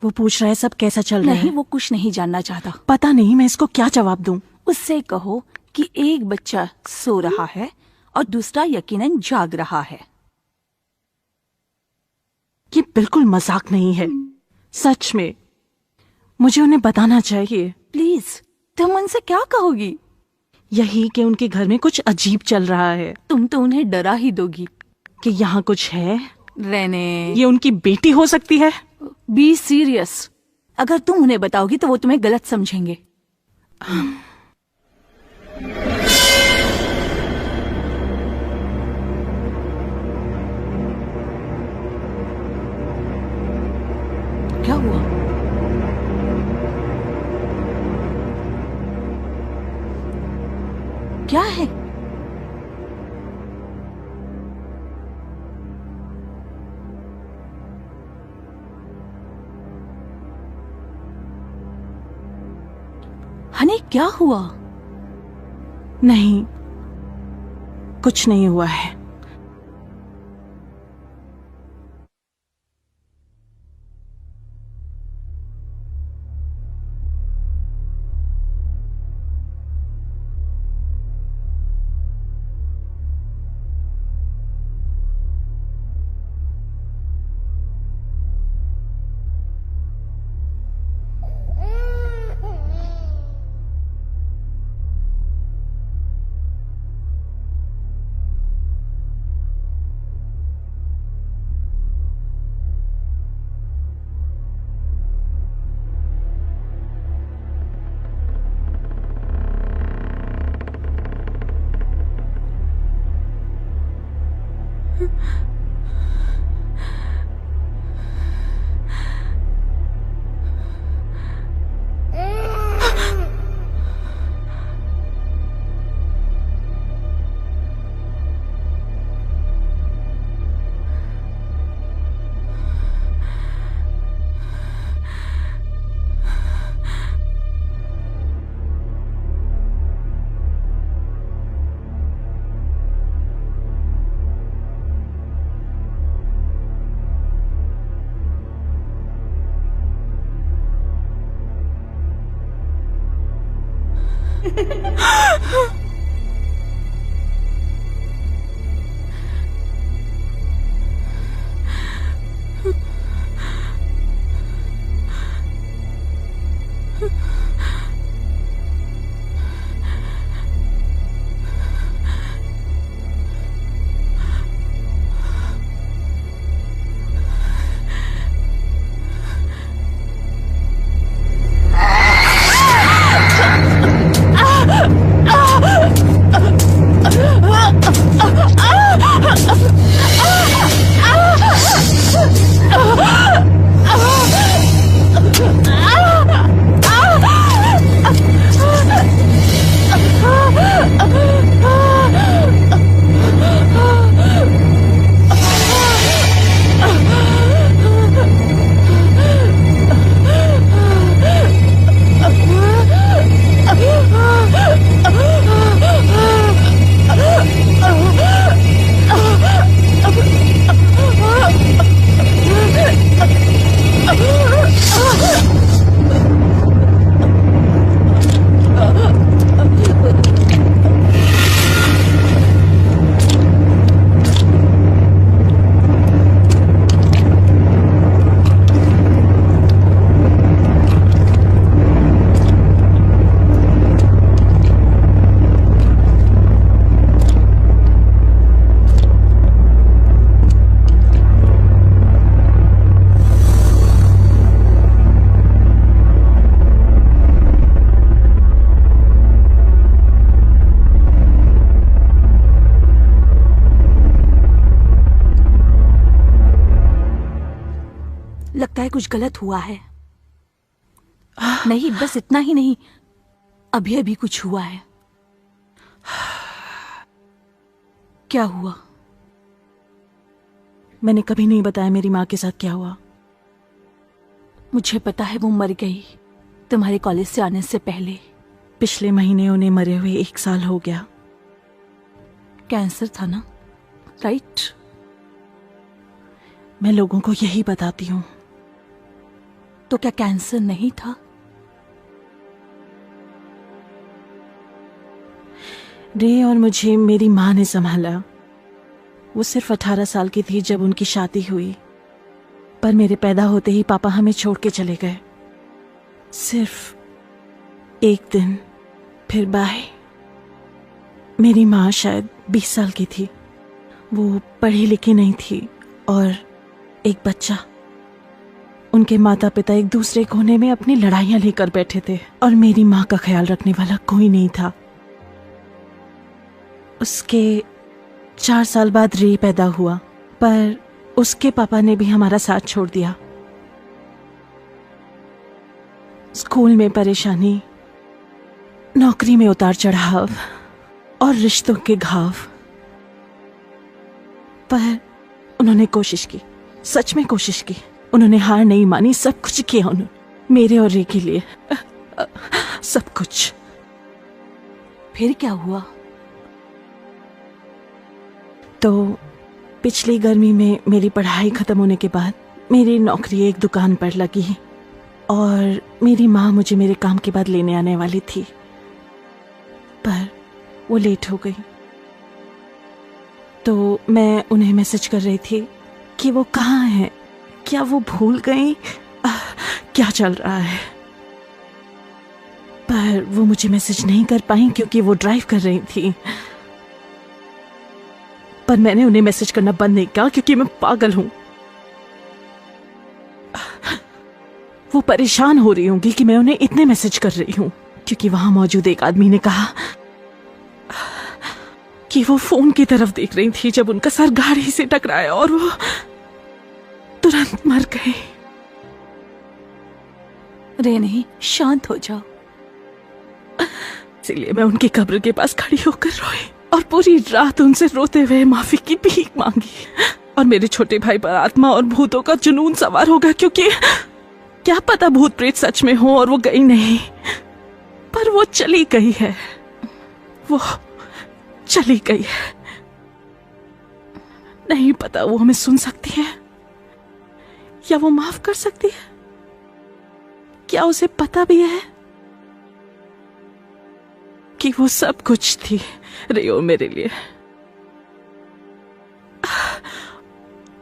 वो पूछ रहा है सब कैसा चल रहा
नहीं,
है।
वो कुछ नहीं जानना चाहता।
पता नहीं मैं इसको क्या जवाब दूं।
उससे कहो कि एक बच्चा सो रहा है और दूसरा यकीनन जाग रहा है।
ये बिल्कुल मजाक नहीं है, सच में। मुझे उन्हें बताना चाहिए।
प्लीज, तुम उनसे क्या कहोगी?
यही कि उनके घर में कुछ अजीब चल रहा है।
तुम तो उन्हें डरा ही दोगी।
कि यहाँ कुछ है।
रेने,
ये उनकी बेटी हो सकती है।
Be serious. अगर तुम उन्हें बताओगी तो वो तुम्हें गलत समझेंगे। क्या हुआ? क्या है? हनी, क्या हुआ?
नहीं, कुछ नहीं हुआ है।
लगता है कुछ गलत हुआ है। नहीं, बस इतना ही नहीं, अभी अभी कुछ हुआ है। क्या हुआ?
मैंने कभी नहीं बताया मेरी माँ के साथ क्या हुआ।
मुझे पता है, वो मर गई तुम्हारे कॉलेज से आने से पहले।
पिछले महीने उन्हें मरे हुए 1 साल हो गया।
कैंसर था ना, राइट?
मैं लोगों को यही बताती हूँ।
तो क्या कैंसर नहीं था?
रे और मुझे मेरी माँ ने संभाला। वो सिर्फ 18 साल की थी जब उनकी शादी हुई, पर मेरे पैदा होते ही पापा हमें छोड़ के चले गए। सिर्फ 1 दिन, फिर बाय। मेरी माँ शायद 20 साल की थी। वो पढ़ी लिखी नहीं थी और एक बच्चा। उनके माता पिता एक दूसरे कोने में अपनी लड़ाइयां लेकर बैठे थे और मेरी माँ का ख्याल रखने वाला कोई नहीं था। उसके 4 साल बाद रे पैदा हुआ, पर उसके पापा ने भी हमारा साथ छोड़ दिया। स्कूल में परेशानी, नौकरी में उतार चढ़ाव और रिश्तों के घाव, पर उन्होंने कोशिश की, सच में कोशिश की। उन्होंने हार नहीं मानी, सब कुछ किया उन्होंने मेरे और रे के लिए, सब कुछ।
फिर क्या हुआ?
तो पिछली गर्मी में मेरी पढ़ाई खत्म होने के बाद मेरी नौकरी एक दुकान पर लगी और मेरी माँ मुझे मेरे काम के बाद लेने आने वाली थी, पर वो लेट हो गई। तो मैं उन्हें मैसेज कर रही थी कि वो कहाँ हैं, क्या वो भूल गई, क्या चल रहा है। पर वो मुझे मैसेज नहीं कर पाई क्योंकि वो ड्राइव कर रही थी। पर मैंने उन्हें मैसेज करना बंद नहीं किया क्योंकि मैं पागल हूं। वो परेशान हो रही होंगी कि मैं उन्हें इतने मैसेज कर रही हूं, क्योंकि वहां मौजूद एक आदमी ने कहा कि वो फोन की तरफ देख रही थी जब उनका सर गाड़ी से टकराया और वो तुरंत मर गए।
रे नहीं, शांत हो जाओ।
इसलिए मैं उनकी कब्र के पास खड़ी होकर रोई और पूरी रात उनसे रोते हुए माफी की भीख मांगी। और मेरे छोटे भाई पर आत्मा और भूतों का जुनून सवार होगा, क्योंकि क्या पता भूत प्रेत सच में हो और वो गई नहीं, पर वो चली गई है, वो चली गई है। नहीं पता वो हमें सुन सकती है या वो माफ कर सकती है। क्या उसे पता भी है कि वो सब कुछ थी रियो मेरे लिए।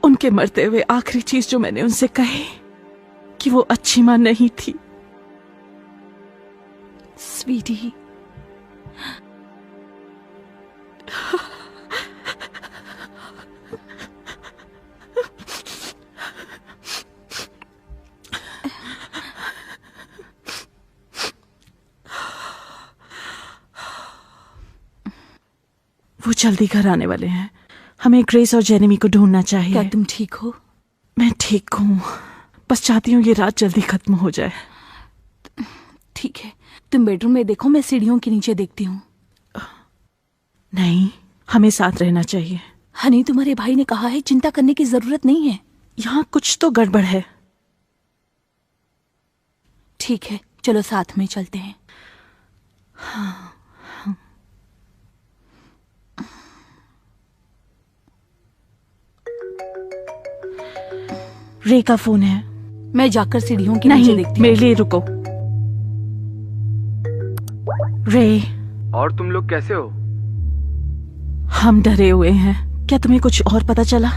उनके मरते हुए आखिरी चीज जो मैंने उनसे कही कि वो अच्छी मां नहीं थी।
स्वीटी,
वो जल्दी घर आने वाले हैं। हमें ग्रेस और जेरेमी को ढूंढना चाहिए।
क्या तुम ठीक हो?
मैं ठीक हूँ, बस चाहती हूँ ये रात जल्दी खत्म हो जाए।
ठीक है, तुम बेडरूम में देखो, मैं सीढ़ियों के नीचे देखती हूँ।
नहीं, हमें साथ रहना चाहिए।
हनी, तुम्हारे भाई ने कहा है चिंता करने की जरूरत नहीं है।
यहाँ कुछ तो गड़बड़ है।
ठीक है, चलो साथ में चलते हैं।
रे का फोन है।
मैं जाकर सीढ़ियों के नीचे
नहीं,
देखती
मेरे लिए रुको। रे,
और तुम लोग कैसे हो?
हम डरे हुए हैं। क्या तुम्हें कुछ और पता चला?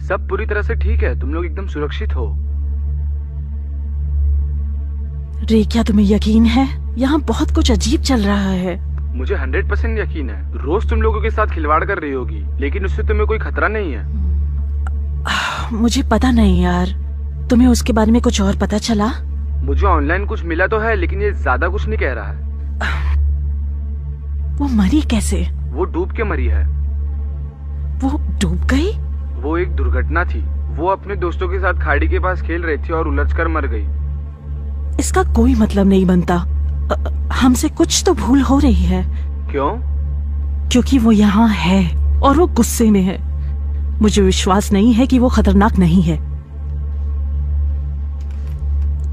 सब पूरी तरह से ठीक है, तुम लोग एकदम सुरक्षित हो।
रे, क्या तुम्हें यकीन है? यहाँ बहुत कुछ अजीब चल रहा है।
मुझे 100% यकीन है। रोज तुम लोगों के साथ खिलवाड़ कर रही होगी, लेकिन उससे तुम्हें कोई खतरा नहीं है।
मुझे पता नहीं यार, तुम्हें उसके बारे में कुछ और पता चला?
मुझे ऑनलाइन कुछ मिला तो है, लेकिन ये ज्यादा कुछ नहीं कह रहा है।
वो मरी कैसे?
वो डूब के मरी है।
वो डूब गई?
वो एक दुर्घटना थी। वो अपने दोस्तों के साथ खाड़ी के पास खेल रही थी और उलझकर मर गई।
इसका कोई मतलब नहीं बनता। हमसे कुछ तो भूल हो रही है।
क्यों?
क्योंकि वो यहाँ है और वो गुस्से में है। मुझे विश्वास नहीं है कि वो खतरनाक नहीं है।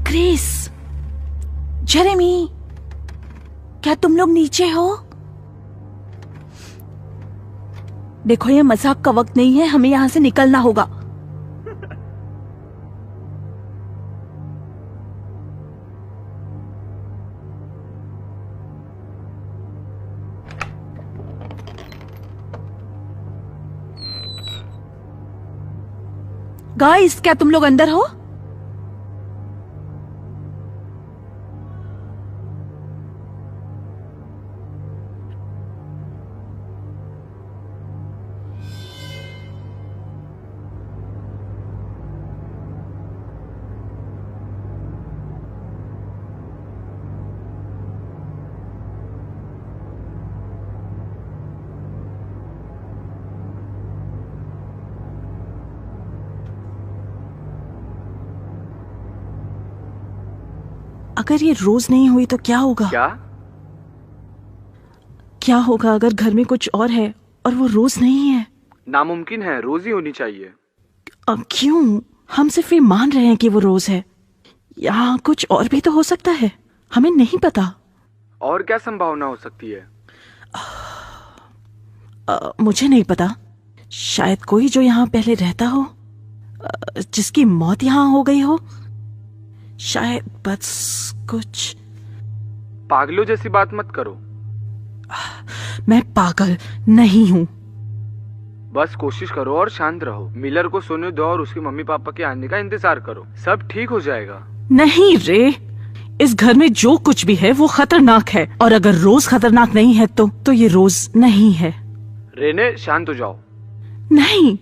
ग्रेस, जेरेमी, क्या तुम लोग नीचे हो? देखो, ये मजाक का वक्त नहीं है, हमें यहां से निकलना होगा। गाइस, क्या तुम लोग अंदर हो?
अगर ये रोज नहीं हुई तो क्या होगा? क्या होगा अगर घर में कुछ और है और वो रोज नहीं है?
नामुमकिन है, रोज ही होनी चाहिए।
क्यों? हम सिर्फ ये मान रहे हैं कि वो रोज है। यहाँ कुछ और भी तो हो सकता है, हमें नहीं पता।
और क्या संभावना हो सकती है?
मुझे नहीं पता। शायद कोई जो यहाँ पहले रहता हो, जिसकी मौत यहाँ हो गई हो। शायद बस कुछ।
पागलों जैसी बात मत करो।
मैं पागल नहीं हूँ।
बस कोशिश करो और शांत रहो। मिलर को सोने दो और उसके मम्मी पापा के आने का इंतजार करो, सब ठीक हो जाएगा।
नहीं रे, इस घर में जो कुछ भी है वो खतरनाक है, और अगर रोज खतरनाक नहीं है तो ये रोज नहीं है।
रेने, शांत हो जाओ।
नहीं,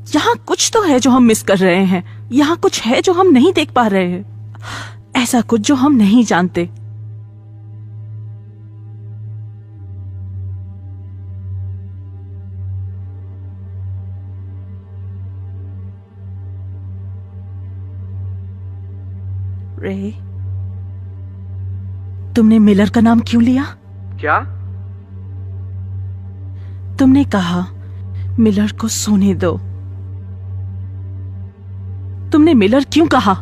यहाँ कुछ तो है जो हम मिस कर रहे हैं। यहाँ कुछ है जो हम नहीं देख पा रहे हैं, ऐसा कुछ जो हम नहीं जानते। रे, तुमने मिलर का नाम क्यों लिया?
क्या?
तुमने कहा मिलर को सोने दो। तुमने मिलर क्यों कहा?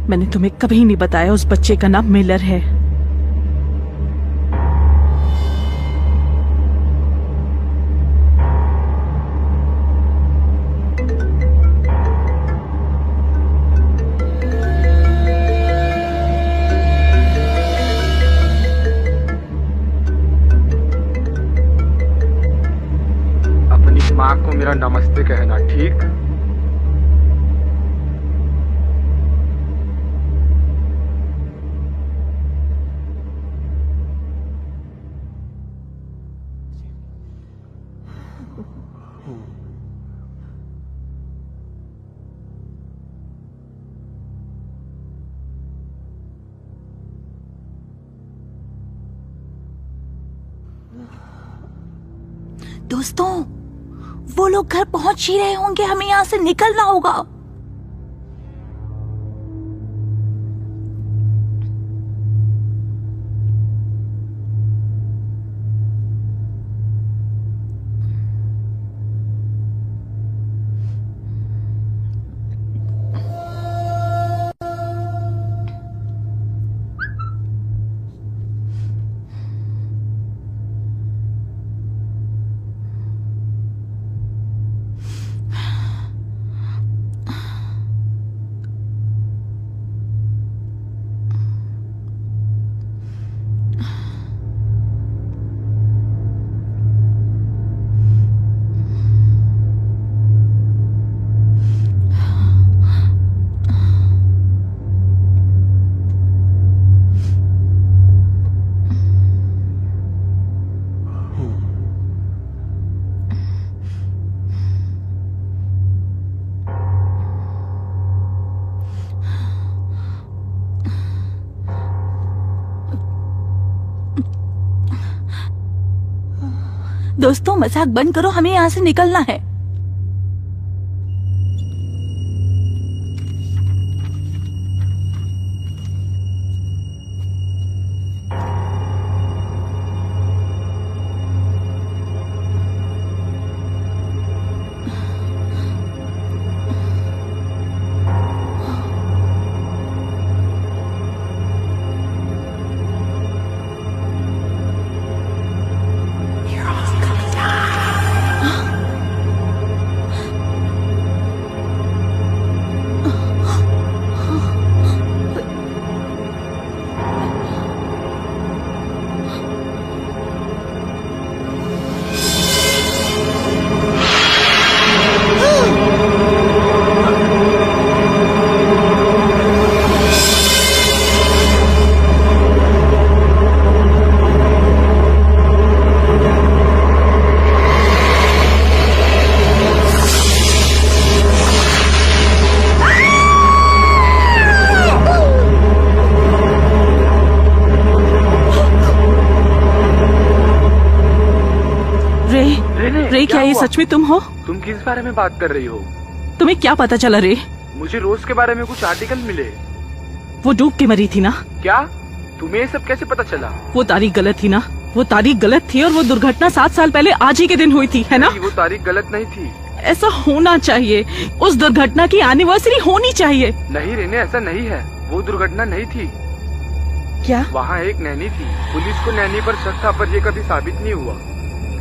मैंने तुम्हें कभी नहीं बताया उस बच्चे का नाम मिलर है।
अपनी माँ को मेरा नमस्ते कहना, ठीक?
दोस्तों, वो लोग घर पहुंच ही रहे होंगे, हमें यहाँ से निकलना होगा। दोस्तों, मजाक बंद करो, हमें यहाँ से निकलना है।
रे, क्या ये
हुआ?
सच में तुम हो?
तुम किस बारे में बात कर रही हो?
तुम्हें क्या पता चला रे?
मुझे रोज के बारे में कुछ आर्टिकल मिले।
वो डूब के मरी थी ना?
क्या? तुम्हें ये सब कैसे पता चला?
वो तारीख गलत थी ना? वो तारीख गलत थी और वो दुर्घटना 7 साल पहले आज ही के दिन हुई थी, है ना?
नहीं, वो तारीख गलत नहीं थी।
ऐसा होना चाहिए, उस दुर्घटना की एनिवर्सरी होनी चाहिए।
नहीं रेने, ऐसा नहीं है। वो दुर्घटना नहीं थी।
क्या?
वहाँ एक नैनी थी। पुलिस को नैनी पर शक था, पर ये कभी साबित नहीं हुआ।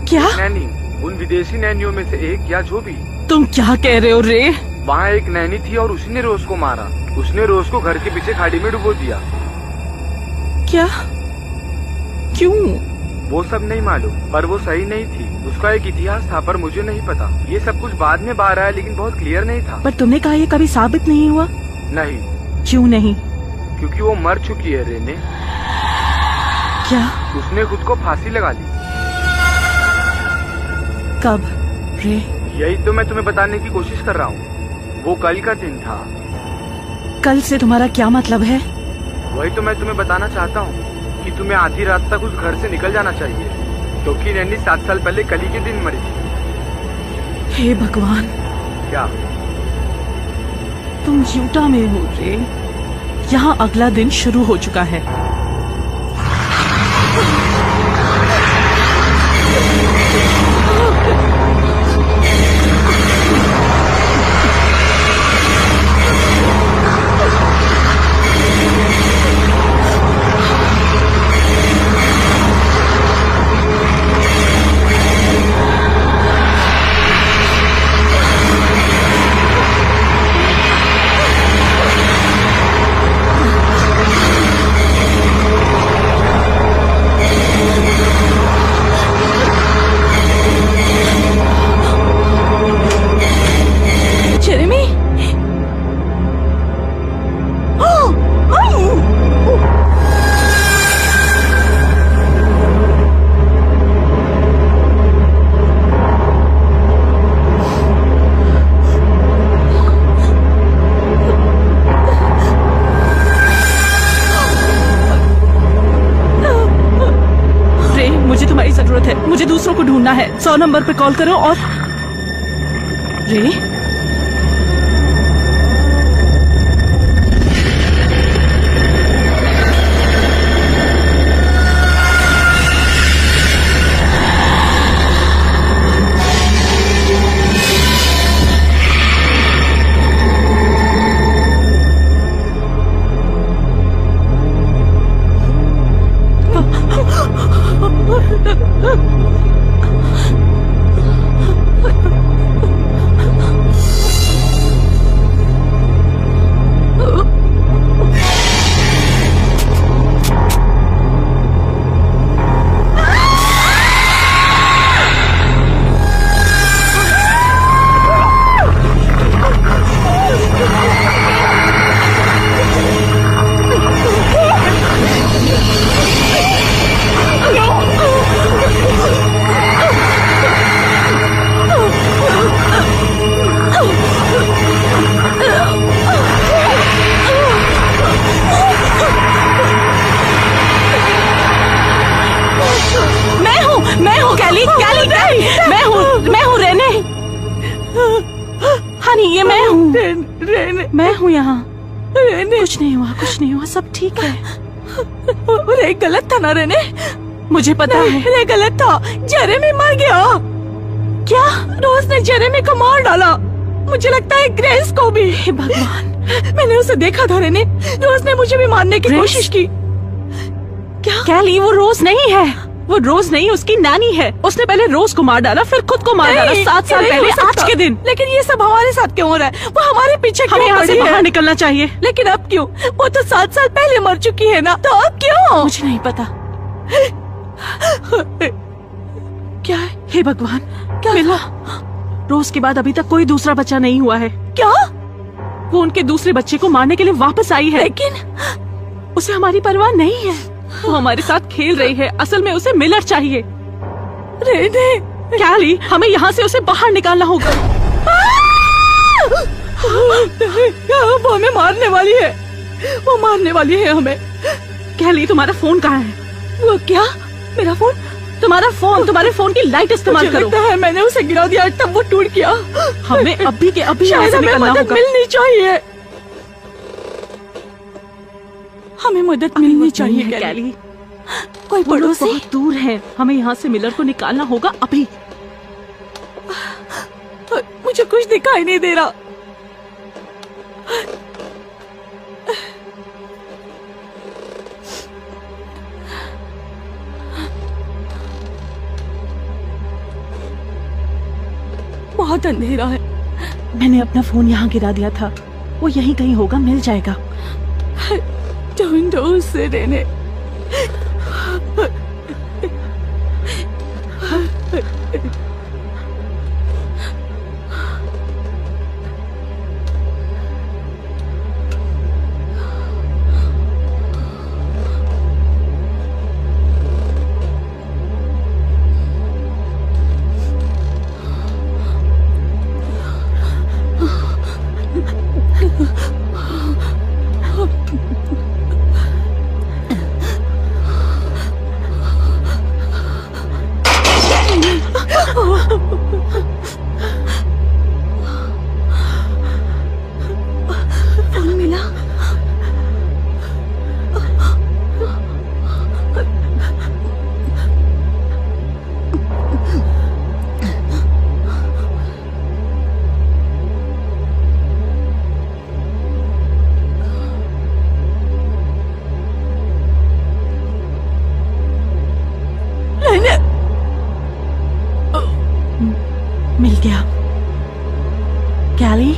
क्या?
नैनी, उन विदेशी नैनियों में से एक या जो भी।
तुम क्या कह रहे हो रे?
वहाँ एक नैनी थी और उसी ने रोज को मारा। उसने रोज को घर के पीछे खाड़ी में डुबो दिया।
क्या? क्यों?
वो सब नहीं मालूम, पर वो सही नहीं थी। उसका एक इतिहास था, पर मुझे नहीं पता। ये सब कुछ बाद में बाहर आया, लेकिन बहुत क्लियर नहीं था।
पर तुमने कहा ये कभी साबित नहीं हुआ।
नहीं।
क्यों नहीं?
क्योंकि वो मर चुकी है रेने।
क्या?
उसने खुद को फांसी लगा ली।
कब रे?
यही तो मैं तुम्हें बताने की कोशिश कर रहा हूँ। वो कल का दिन था।
कल से तुम्हारा क्या मतलब है?
वही तो मैं तुम्हें बताना चाहता हूँ कि तुम्हें आधी रात तक उस घर से निकल जाना चाहिए, क्योंकि नैनी 7 साल पहले कल ही के दिन मरी थी।
हे भगवान,
क्या?
तुम यूटा में हो रे। यहाँ अगला दिन शुरू हो चुका है। मुझे दूसरों को ढूंढना है। 100 नंबर पे कॉल करो और रे मैं हूँ रेने। हनी ये मैं हूँ। मैं हूँ यहाँ। कुछ नहीं हुआ, कुछ नहीं हुआ, सब ठीक है।
रे गलत था ना रेने?
मुझे पता है।
रे गलत था। जेरेमी मर गया। क्या? रोज ने जेरेमी को मार डाला। मुझे लगता है ग्रेस को भी।
हे भगवान,
मैंने उसे देखा था रेने। रोज ने मुझे भी मारने की कोशिश की। क्या?
कैली वो रोज नहीं है। वो रोज नहीं, उसकी नानी है। उसने पहले रोज को मार डाला, फिर खुद को मार डाला 7 साल पहले आज के दिन।
लेकिन ये सब हमारे साथ क्यों हो रहा है? वो हमारे पीछे क्यों
हमें यहाँ
पड़ी
से
है?
बाहर निकलना चाहिए।
लेकिन अब क्यों? वो तो 7 साल पहले मर चुकी है ना, तो अब क्यों?
मुझे नहीं पता।
क्या है?
हे भगवान,
क्या
मिला? रोज के बाद अभी तक कोई दूसरा बच्चा नहीं हुआ है।
क्या?
वो उनके दूसरे बच्चे को मारने के लिए वापस आई है।
लेकिन
उसे हमारी परवाह नहीं है। वो हमारे साथ खेल रही है। असल में उसे मिलर चाहिए।
रेने,
कैली, हमें यहाँ से उसे बाहर निकालना होगा।
वो हमें मारने वाली है। वो मारने वाली है हमें।
कैली, तुम्हारा फोन कहाँ है?
वो क्या? मेरा फोन?
तुम्हारा फोन, तुम्हारे फोन की लाइट इस्तेमाल करो।
लगता है मैंने उसे गिरा दिया तब वो टूट गया।
हमें अभी के अभी
शायद
यहाँ से
हमें
निकलना
मदद
होगा।
मिलनी चाहिए। हमें मदद मिलनी चाहिए
कैली।
कोई
वो लोग
पड़ोसी?
बहुत दूर हैं। हमें यहाँ से मिलर को निकालना होगा अभी।
मुझे कुछ दिखाई नहीं दे रहा। बहुत अंधेरा है।
मैंने अपना फोन यहाँ गिरा दिया था। वो यहीं कहीं होगा, मिल जाएगा।
ढूंढो उसे रेने। फोन मिला?
मिल गया। कैली,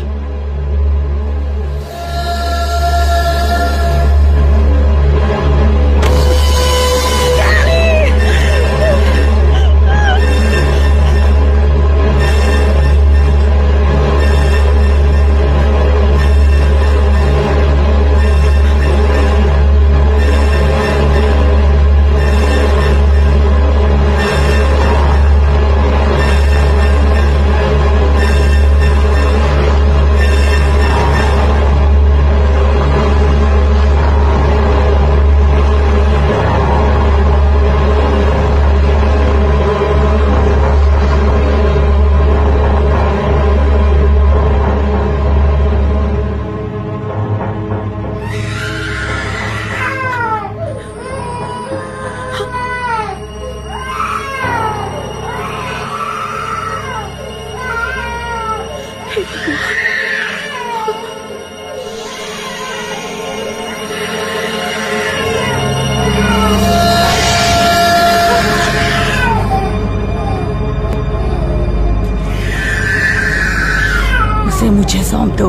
उसे मुझे सौंप दो।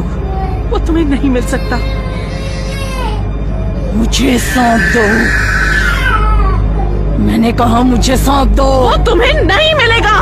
वो तुम्हें नहीं मिल सकता।
मुझे सौंप दो। मैंने कहा मुझे सौंप दो।
वो तुम्हें नहीं मिलेगा।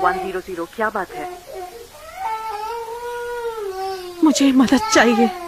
100, क्या बात है? मुझे मदद चाहिए।